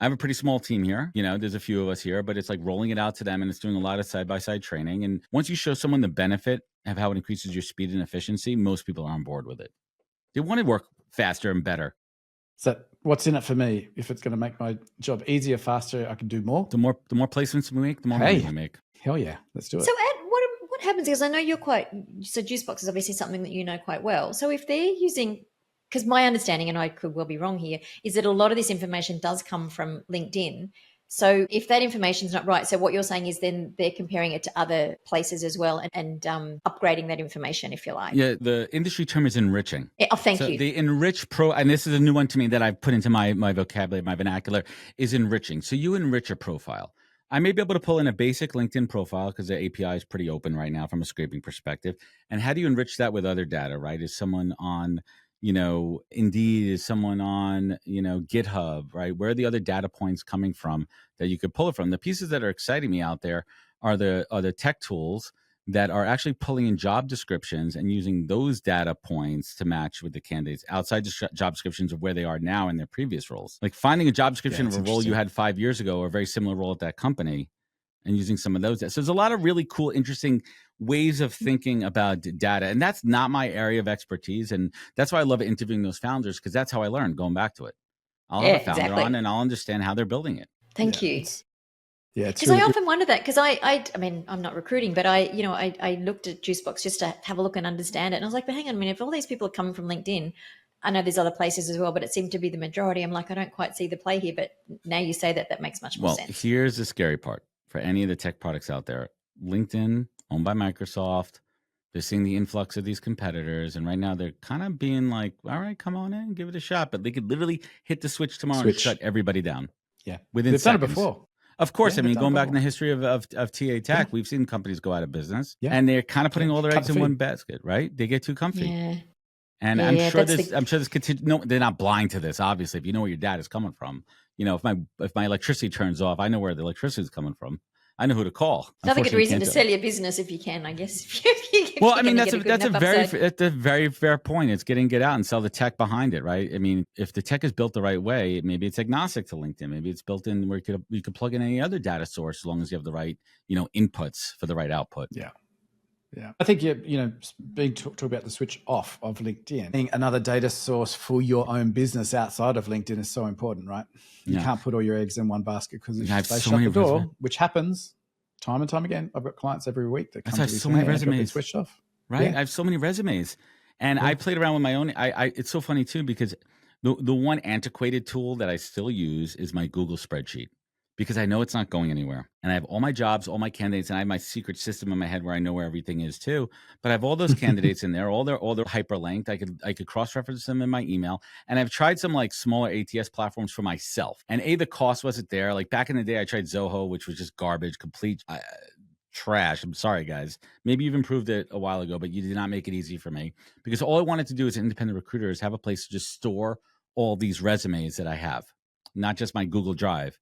I have a pretty small team here. There's a few of us here, but it's like rolling it out to them, and it's doing a lot of side-by-side training. And once you show someone the benefit of how it increases your speed and efficiency, most people are on board with it. They want to work faster and better. So what's in it for me? If it's going to make my job easier, faster, I can do more. The more placements we make, the more money we make. Hell yeah, let's do it. So Ed, what happens, because I know so Juicebox is obviously something that you know quite well. So if they're using, because my understanding, and I could well be wrong here, is that a lot of this information does come from LinkedIn. So if that information is not right, so what you're saying is then they're comparing it to other places as well and upgrading that information, if you like. Yeah, the industry term is enriching. Oh, thank you. The enrich and this is a new one to me that I've put into my vocabulary, my vernacular, is enriching. So you enrich a profile. I may be able to pull in a basic LinkedIn profile because the API is pretty open right now from a scraping perspective. And how do you enrich that with other data, right? Is someone on Indeed, is someone on, GitHub, right? Where are the other data points coming from that you could pull it from? The pieces that are exciting me out there are the tech tools that are actually pulling in job descriptions and using those data points to match with the candidates outside the job descriptions of where they are now in their previous roles. Like finding a job description of a role you had 5 years ago or a very similar role at that company and using some of those. So there's a lot of really cool, interesting ways of thinking about data. And that's not my area of expertise. And that's why I love interviewing those founders, because that's how I learned, going back to it. I'll have a founder on and I'll understand how they're building it. Thank you. Yeah, because I often wonder that, because I mean, I'm not recruiting, but I looked at Juicebox just to have a look and understand it. And I was like, but hang on a minute, if all these people are coming from LinkedIn, I know there's other places as well, but it seemed to be the majority. I'm like, I don't quite see the play here, but now you say that makes much more sense. Well, here's the scary part for any of the tech products out there. LinkedIn, owned by Microsoft, they're seeing the influx of these competitors, and right now they're kind of being like, all right, come on in, give it a shot. But they could literally hit the switch tomorrow and shut everybody down. Yeah. Within They've seconds. done it before. Of course, Yeah, I mean, they've done going back well. in the history of TA Tech, we've seen companies go out of business, Yeah. and they're kind of putting all their Cut eggs the in feed. one basket, right? They get too comfy. Yeah. And Yeah, I'm sure that's this. the- I'm sure this. No, they're not blind to this. Obviously, if you know where your data is coming from, you know, if my electricity turns off, I know where the electricity is coming from. I know who to call. It's not a good Unfortunately, reason can't to do- sell your business if you can, I guess. If Well, you're I mean, gonna that's get a good enough very upside. that's a very fair point. It's get out and sell the tech behind it, right? I mean, if the tech is built the right way, maybe it's agnostic to LinkedIn. Maybe it's built in where you could plug in any other data source as long as you have the right, you know, inputs for the right output. Yeah. Yeah, I think being talk about the switch off of LinkedIn, being another data source for your own business outside of LinkedIn is so important, right? You can't put all your eggs in one basket because if they shut the door, which happens time and time again. I've got clients every week that come to me so many resumes switched off. Right, Yeah. I have so many resumes, and I played around with my own. It's so funny too because the one antiquated tool that I still use is my Google spreadsheet because I know it's not going anywhere, and I have all my jobs, all my candidates, and I have my secret system in my head where I know where everything is too. But I have all those candidates in there, all their hyperlinked. I could cross reference them in my email, and I've tried some like smaller ATS platforms for myself. And the cost wasn't there. Like back in the day, I tried Zoho, which was just garbage, complete. Trash. I'm sorry, guys. Maybe you've improved it a while ago, but you did not make it easy for me because all I wanted to do as an independent recruiter is have a place to just store all these resumes that I have, not just my Google Drive.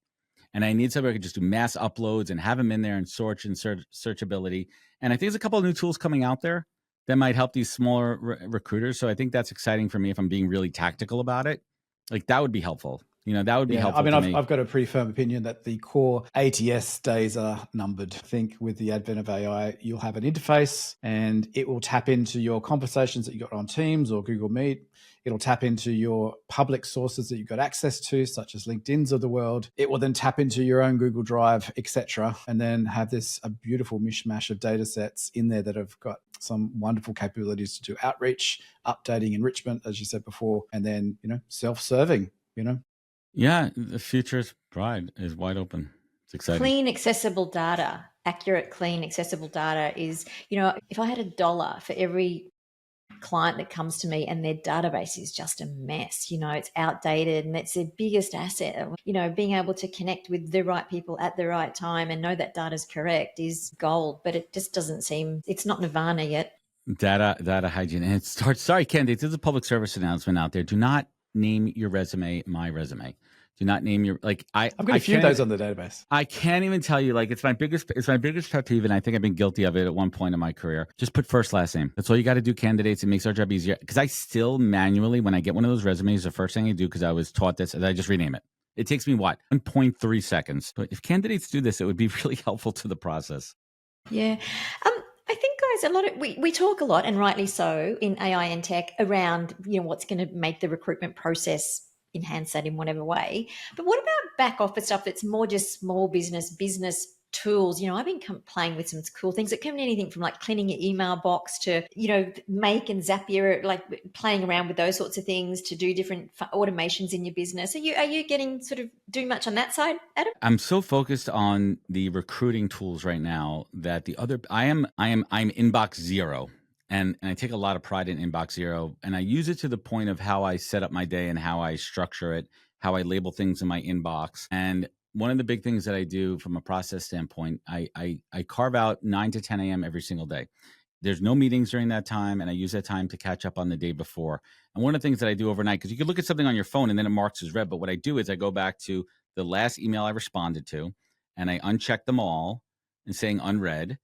And I need somewhere I could just do mass uploads and have them in there and searchability. And I think there's a couple of new tools coming out there that might help these smaller recruiters. So I think that's exciting for me if I'm being really tactical about it. Like that would be helpful. You know, that would be helpful. I mean, I've got a pretty firm opinion that the core ATS days are numbered. I think with the advent of AI, you'll have an interface and it will tap into your conversations that you got on Teams or Google Meet. It'll tap into your public sources that you've got access to, such as LinkedIn's of the world. It will then tap into your own Google Drive, etc., and then have a beautiful mishmash of data sets in there that have got some wonderful capabilities to do outreach, updating, enrichment, as you said before, and then, self-serving, Yeah, the future's bride is wide open. It's exciting. Clean, accessible data, accurate, clean, accessible data is, if I had $1 for every client that comes to me and their database is just a mess, it's outdated and it's their biggest asset, being able to connect with the right people at the right time and know that data's correct is gold, but it just doesn't seem, it's not nirvana yet. Data hygiene. And it starts, sorry, candidates, there's a public service announcement out there. Do not name your resume my resume. Do not name your I've got a few of those on the database. I can't even tell you, it's my biggest pet peeve, and I think I've been guilty of it at one point in my career. Just put first last name. That's all you got to do, candidates. It makes our job easier. Because I still manually, when I get one of those resumes, the first thing I do, because I was taught this, is I just rename it. It takes me 1.3 seconds. But if candidates do this, it would be really helpful to the process. Yeah. I think, guys, we talk a lot, and rightly so, in AI and tech around what's going to make the recruitment process enhance that in whatever way. But what about back office stuff that's more just small business tools? I've been playing with some cool things. It can be anything from like cleaning your email box to, make and Zapier, like playing around with those sorts of things to do different automations in your business. Are you getting sort of doing much on that side, Adam? I'm so focused on the recruiting tools right now that I'm inbox zero. And I take a lot of pride in Inbox Zero, and I use it to the point of how I set up my day and how I structure it, how I label things in my inbox. And one of the big things that I do from a process standpoint, I carve out 9 to 10 a.m. every single day. There's no meetings during that time, and I use that time to catch up on the day before. And one of the things that I do overnight, because you can look at something on your phone and then it marks as read, but what I do is I go back to the last email I responded to, and I uncheck them all and saying unread.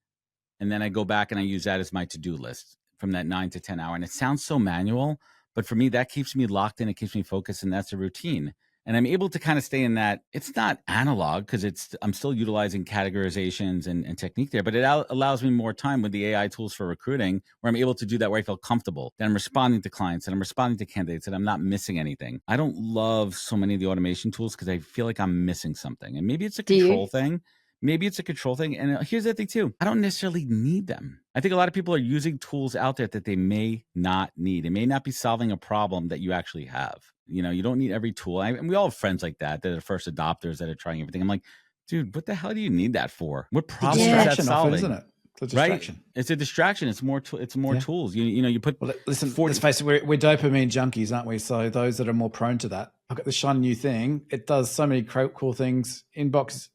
And then I go back and I use that as my to-do list from that 9 to 10 hour. And it sounds so manual, but for me, that keeps me locked in. It keeps me focused, and that's a routine. And I'm able to kind of stay in that. It's not analog because I'm still utilizing categorizations and technique there, but it allows me more time with the AI tools for recruiting where I'm able to do that where I feel comfortable, that I'm responding to clients and I'm responding to candidates and I'm not missing anything. I don't love so many of the automation tools because I feel like I'm missing something. And maybe it's a control thing. Maybe it's a control thing. And here's the thing too. I don't necessarily need them. I think a lot of people are using tools out there that they may not need. It may not be solving a problem that you actually have. You don't need every tool. And we all have friends like that are first adopters that are trying everything. I'm like, dude, what the hell do you need that for? What problem is that solving? Isn't it? It's a distraction. Right? It's a distraction. It's more. It's more tools. You put. Well, listen. Let's face it. We're dopamine junkies, aren't we? So those that are more prone to that, I've got this shiny new thing. It does so many cool things. Inbox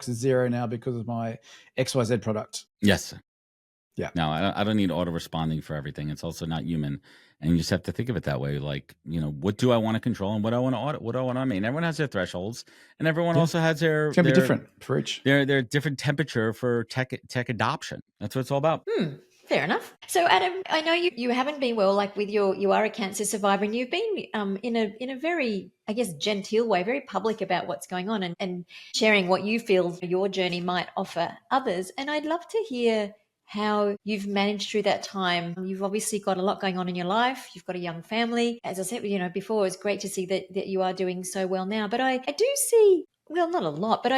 is zero now because of my XYZ product. Yes. Yeah. No, I don't need auto responding for everything. It's also not human, and you just have to think of it that way. Like, what do I want to control and what do I want to audit? What do I want to mean? Everyone has their thresholds, and everyone also has their. It's gonna be different for each. Their different temperature for tech adoption. That's what it's all about. Fair enough. So, Adam, I know you haven't been well. Like you are a cancer survivor, and you've been in a very, I guess, genteel way, very public about what's going on, and sharing what you feel your journey might offer others. And I'd love to hear how you've managed through that time. You've obviously got a lot going on in your life. You've got a young family. As I said, before, it's great to see that you are doing so well now. But I do see, well, not a lot, but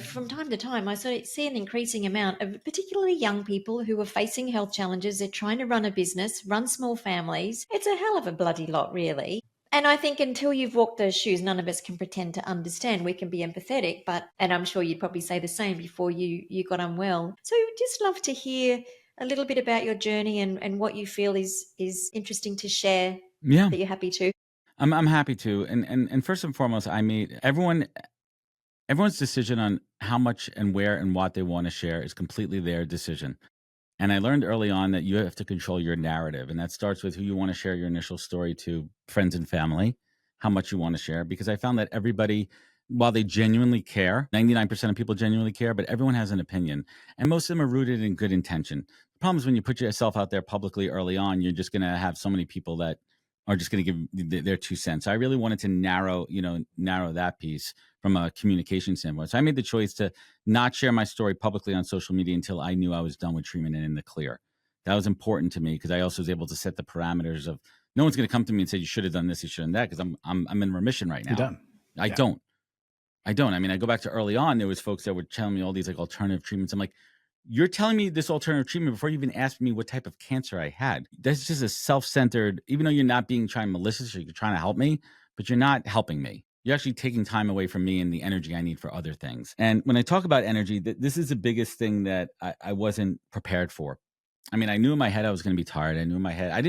from time to time, I sort of see an increasing amount of particularly young people who are facing health challenges. They're trying to run a business, run small families. It's a hell of a bloody lot, really. And I think until you've walked those shoes, none of us can pretend to understand. We can be empathetic, and I'm sure you'd probably say the same before you got unwell. So just love to hear a little bit about your journey and what you feel is interesting to share. Yeah, that you're happy to. I'm happy to. And first and foremost, I made everyone's decision on how much and where and what they want to share is completely their decision. And I learned early on that you have to control your narrative. And that starts with who you want to share your initial story to, friends and family, how much you want to share. Because I found that everybody, while they genuinely care, 99% of people genuinely care, but everyone has an opinion. And most of them are rooted in good intention. The problem is when you put yourself out there publicly early on, you're just going to have so many people that are just going to give their 2 cents. So I really wanted to narrow that piece from a communication standpoint. So I made the choice to not share my story publicly on social media until I knew I was done with treatment and in the clear. That was important to me because I also was able to set the parameters of no one's going to come to me and say you should have done this, you should have done that, because I'm in remission right now. You're done. I don't. I mean, I go back to early on. There was folks that were telling me all these like alternative treatments. I'm like, you're telling me this alternative treatment before you even asked me what type of cancer I had. That's just a self-centered, even though you're not trying malicious or you're trying to help me, but you're not helping me. You're actually taking time away from me and the energy I need for other things. And when I talk about energy, this is the biggest thing that I wasn't prepared for. I mean, I knew in my head I was going to be tired. I knew in my head, I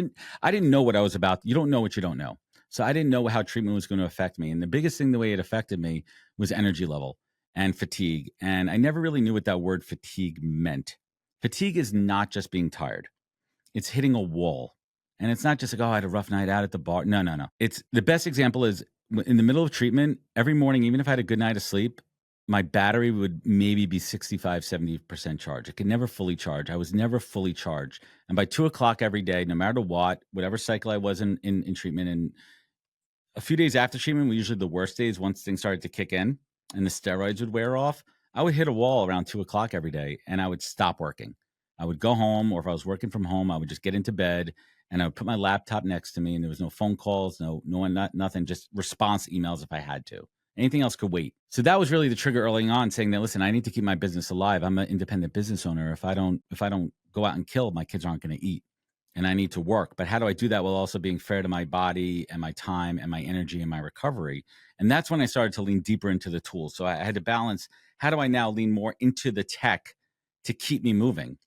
didn't know what I was about. You don't know what you don't know. So I didn't know how treatment was going to affect me. And the biggest thing, the way it affected me, was energy level and fatigue. And I never really knew what that word fatigue meant. Fatigue is not just being tired. It's hitting a wall. And it's not just like, oh, I had a rough night out at the bar. No. It's the best example is in the middle of treatment, every morning, even if I had a good night of sleep, my battery would maybe be 65, 70% charged. It could never fully charge. I was never fully charged. And by 2:00 every day, no matter what, whatever cycle I was in treatment, and a few days after treatment were usually the worst days once things started to kick in and the steroids would wear off, I would hit a wall around 2:00 every day and I would stop working. I would go home, or if I was working from home, I would just get into bed and I would put my laptop next to me, and there was no phone calls, no one, nothing, just response emails if I had to. Anything else could wait. So that was really the trigger early on, saying that, listen, I need to keep my business alive. I'm an independent business owner. If I don't go out and kill, my kids aren't going to eat, and I need to work. But how do I do that while also being fair to my body and my time and my energy and my recovery? And that's when I started to lean deeper into the tools. So I had to balance, how do I now lean more into the tech to keep me moving?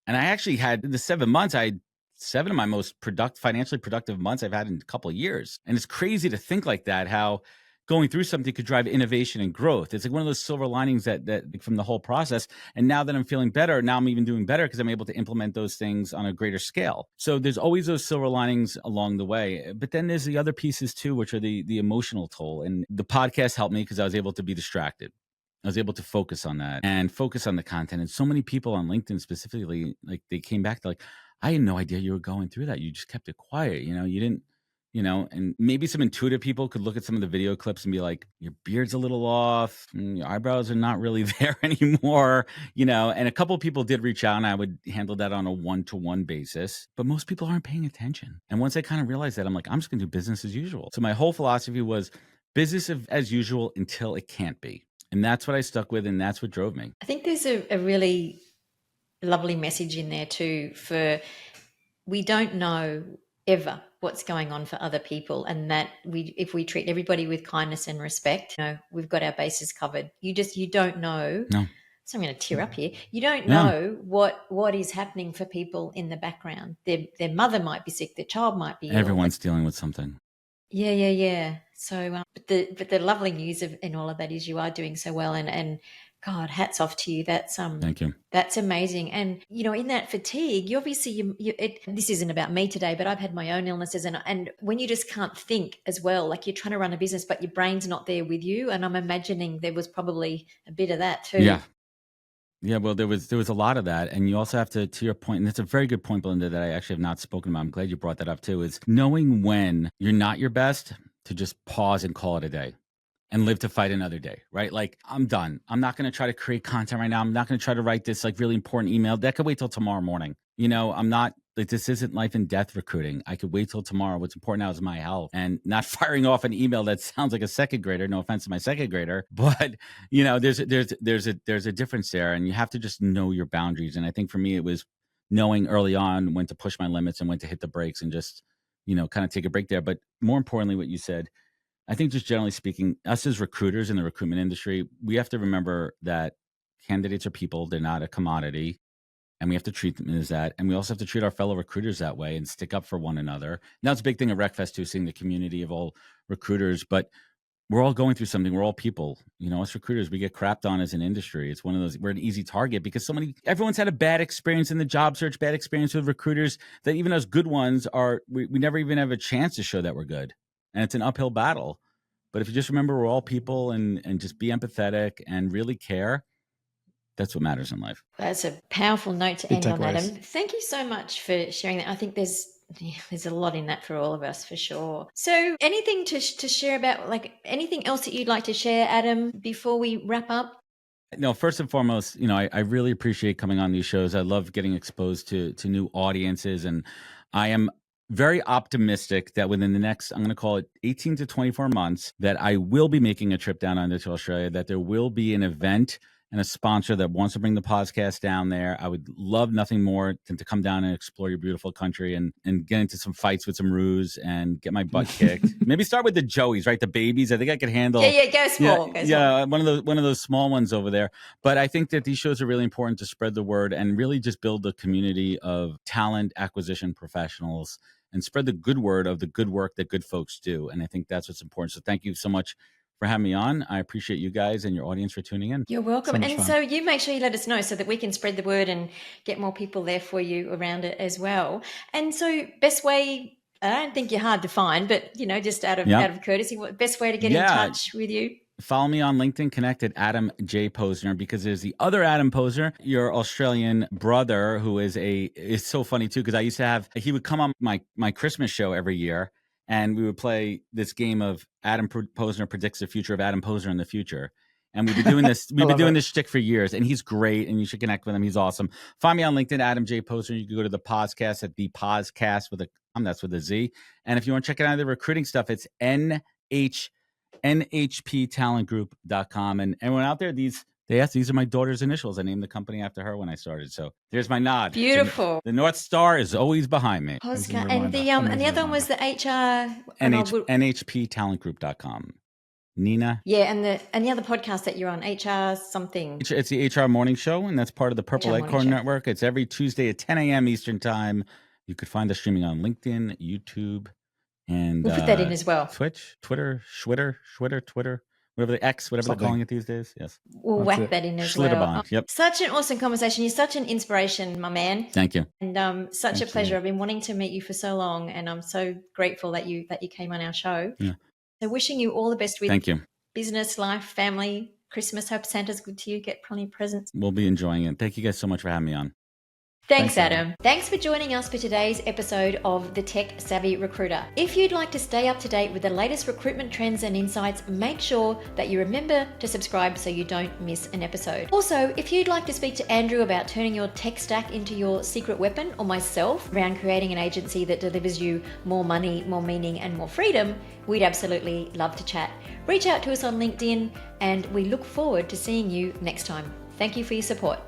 And I actually had the 7 months, I had 7 of my most financially productive months I've had in a couple of years. And it's crazy to think like that, how going through something could drive innovation and growth. It's like one of those silver linings that from the whole process. And now that I'm feeling better, now I'm even doing better because I'm able to implement those things on a greater scale. So there's always those silver linings along the way. But then there's the other pieces too, which are the emotional toll. And the podcast helped me because I was able to be distracted. I was able to focus on that and focus on the content. And so many people on LinkedIn specifically, like they came back to like, I had no idea you were going through that. You just kept it quiet. You didn't, and maybe some intuitive people could look at some of the video clips and be like, your beard's a little off. Your eyebrows are not really there anymore, and a couple of people did reach out and I would handle that on a one-to-one basis, but most people aren't paying attention. And once I kind of realized that, I'm like, I'm just going to do business as usual. So my whole philosophy was business as usual until it can't be. And that's what I stuck with. And that's what drove me. I think there's a really lovely message in there too, for we don't know ever what's going on for other people, and that if we treat everybody with kindness and respect, we've got our bases covered. You don't know So I'm going to tear up here. You don't Yeah. know what is happening for people in the background. Their mother might be sick. Their child might be ill. Everyone's dealing with something. Yeah. So, but the lovely news in all of that is you are doing so well, and God, hats off to you. Thank you. That's amazing. And in that fatigue, you obviously this isn't about me today, but I've had my own illnesses, and when you just can't think as well, like you're trying to run a business, but your brain's not there with you. And I'm imagining there was probably a bit of that too. Yeah. Yeah, well, there was a lot of that, and you also have to your point, and that's a very good point, Belinda, that I actually have not spoken about. I'm glad you brought that up too. Is knowing when you're not your best to just pause and call it a day, and live to fight another day. Right? Like, I'm done. I'm not going to try to create content right now. I'm not going to try to write this like really important email that could wait till tomorrow morning. I'm not like, this isn't life and death recruiting. I could wait till tomorrow. What's important now is my health, and not firing off an email that sounds like a second grader. No offense to my second grader, but there's a difference there, and you have to just know your boundaries. And I think for me, it was knowing early on when to push my limits and when to hit the brakes and just kind of take a break there. But more importantly, what you said, I think just generally speaking, us as recruiters in the recruitment industry, we have to remember that candidates are people. They're not a commodity. And we have to treat them as that. And we also have to treat our fellow recruiters that way and stick up for one another. And that's a big thing at RecFest too, seeing the community of all recruiters. But we're all going through something. We're all people. Us recruiters, we get crapped on as an industry. It's one of those, we're an easy target because everyone's had a bad experience in the job search, bad experience with recruiters, that even us good ones we never even have a chance to show that we're good. And it's an uphill battle. But if you just remember we're all people and just be empathetic and really care, that's what matters in life. That's a powerful note to end on, Adam. Thank you so much for sharing that. I think there's a lot in that for all of us, for sure. So anything to share about, like anything else that you'd like to share, Adam, before we wrap up? No, first and foremost, I really appreciate coming on these shows. I love getting exposed to new audiences, and I am very optimistic that within the next, I'm going to call it 18 to 24 months, that I will be making a trip down under to Australia, that there will be an event and a sponsor that wants to bring the Pozcast down there. I would love nothing more than to come down and explore your beautiful country and get into some fights with some roos and get my butt kicked. Maybe start with the Joeys, right? The babies. I think I could handle. Yeah, go small. One of those small ones over there. But I think that these shows are really important to spread the word and really just build a community of talent acquisition professionals and spread the good word of the good work that good folks do. And I think that's what's important. So thank you so much for having me on. I appreciate you guys and your audience for tuning in. You're welcome. So you make sure you let us know so that we can spread the word and get more people there for you around it as well. And so best way, I don't think you're hard to find, but just out of courtesy, what best way to get in touch with you? Follow me on LinkedIn, connect at Adam J. Posner, because there's the other Adam Posner, your Australian brother, who is so funny too, because he would come on my Christmas show every year, and we would play this game of Adam Posner predicts the future of Adam Posner in the future. And we've been doing this. We've been doing this shtick for years, and he's great. And you should connect with him. He's awesome. Find me on LinkedIn, Adam J. Posner. You can go to the Pozcast at the Pozcast that's with a Z. And if you want to check out the recruiting stuff, it's NHP Talent Group.com. And everyone out there, these are my daughter's initials. I named the company after her when I started. So there's my nod. Beautiful. The North Star is always behind me. Postcard. And the other one was the HR NHP Talent Group.com. Nina. Yeah, and the other podcast that you're on, HR something. It's the HR Morning Show, and that's part of the Purple Acorn Network. It's every Tuesday at 10 a.m. Eastern Time. You could find us streaming on LinkedIn, YouTube, and we'll put that in as well. Twitch, Twitter, whatever they're calling it these days. Yes. We'll whack that in as well. Yep. Such an awesome conversation. You're such an inspiration, my man. Thank you. And such a pleasure. I've been wanting to meet you for so long, and I'm so grateful that you came on our show. Yeah. So wishing you all the best with Thank you. Business, life, family, Christmas. Hope Santa's good to you. Get plenty of presents. We'll be enjoying it. Thank you guys so much for having me on. Thanks, Adam. Thanks for joining us for today's episode of The Tech Savvy Recruiter. If you'd like to stay up to date with the latest recruitment trends and insights, make sure that you remember to subscribe so you don't miss an episode. Also, if you'd like to speak to Andrew about turning your tech stack into your secret weapon, or myself around creating an agency that delivers you more money, more meaning, and more freedom, we'd absolutely love to chat. Reach out to us on LinkedIn, and we look forward to seeing you next time. Thank you for your support.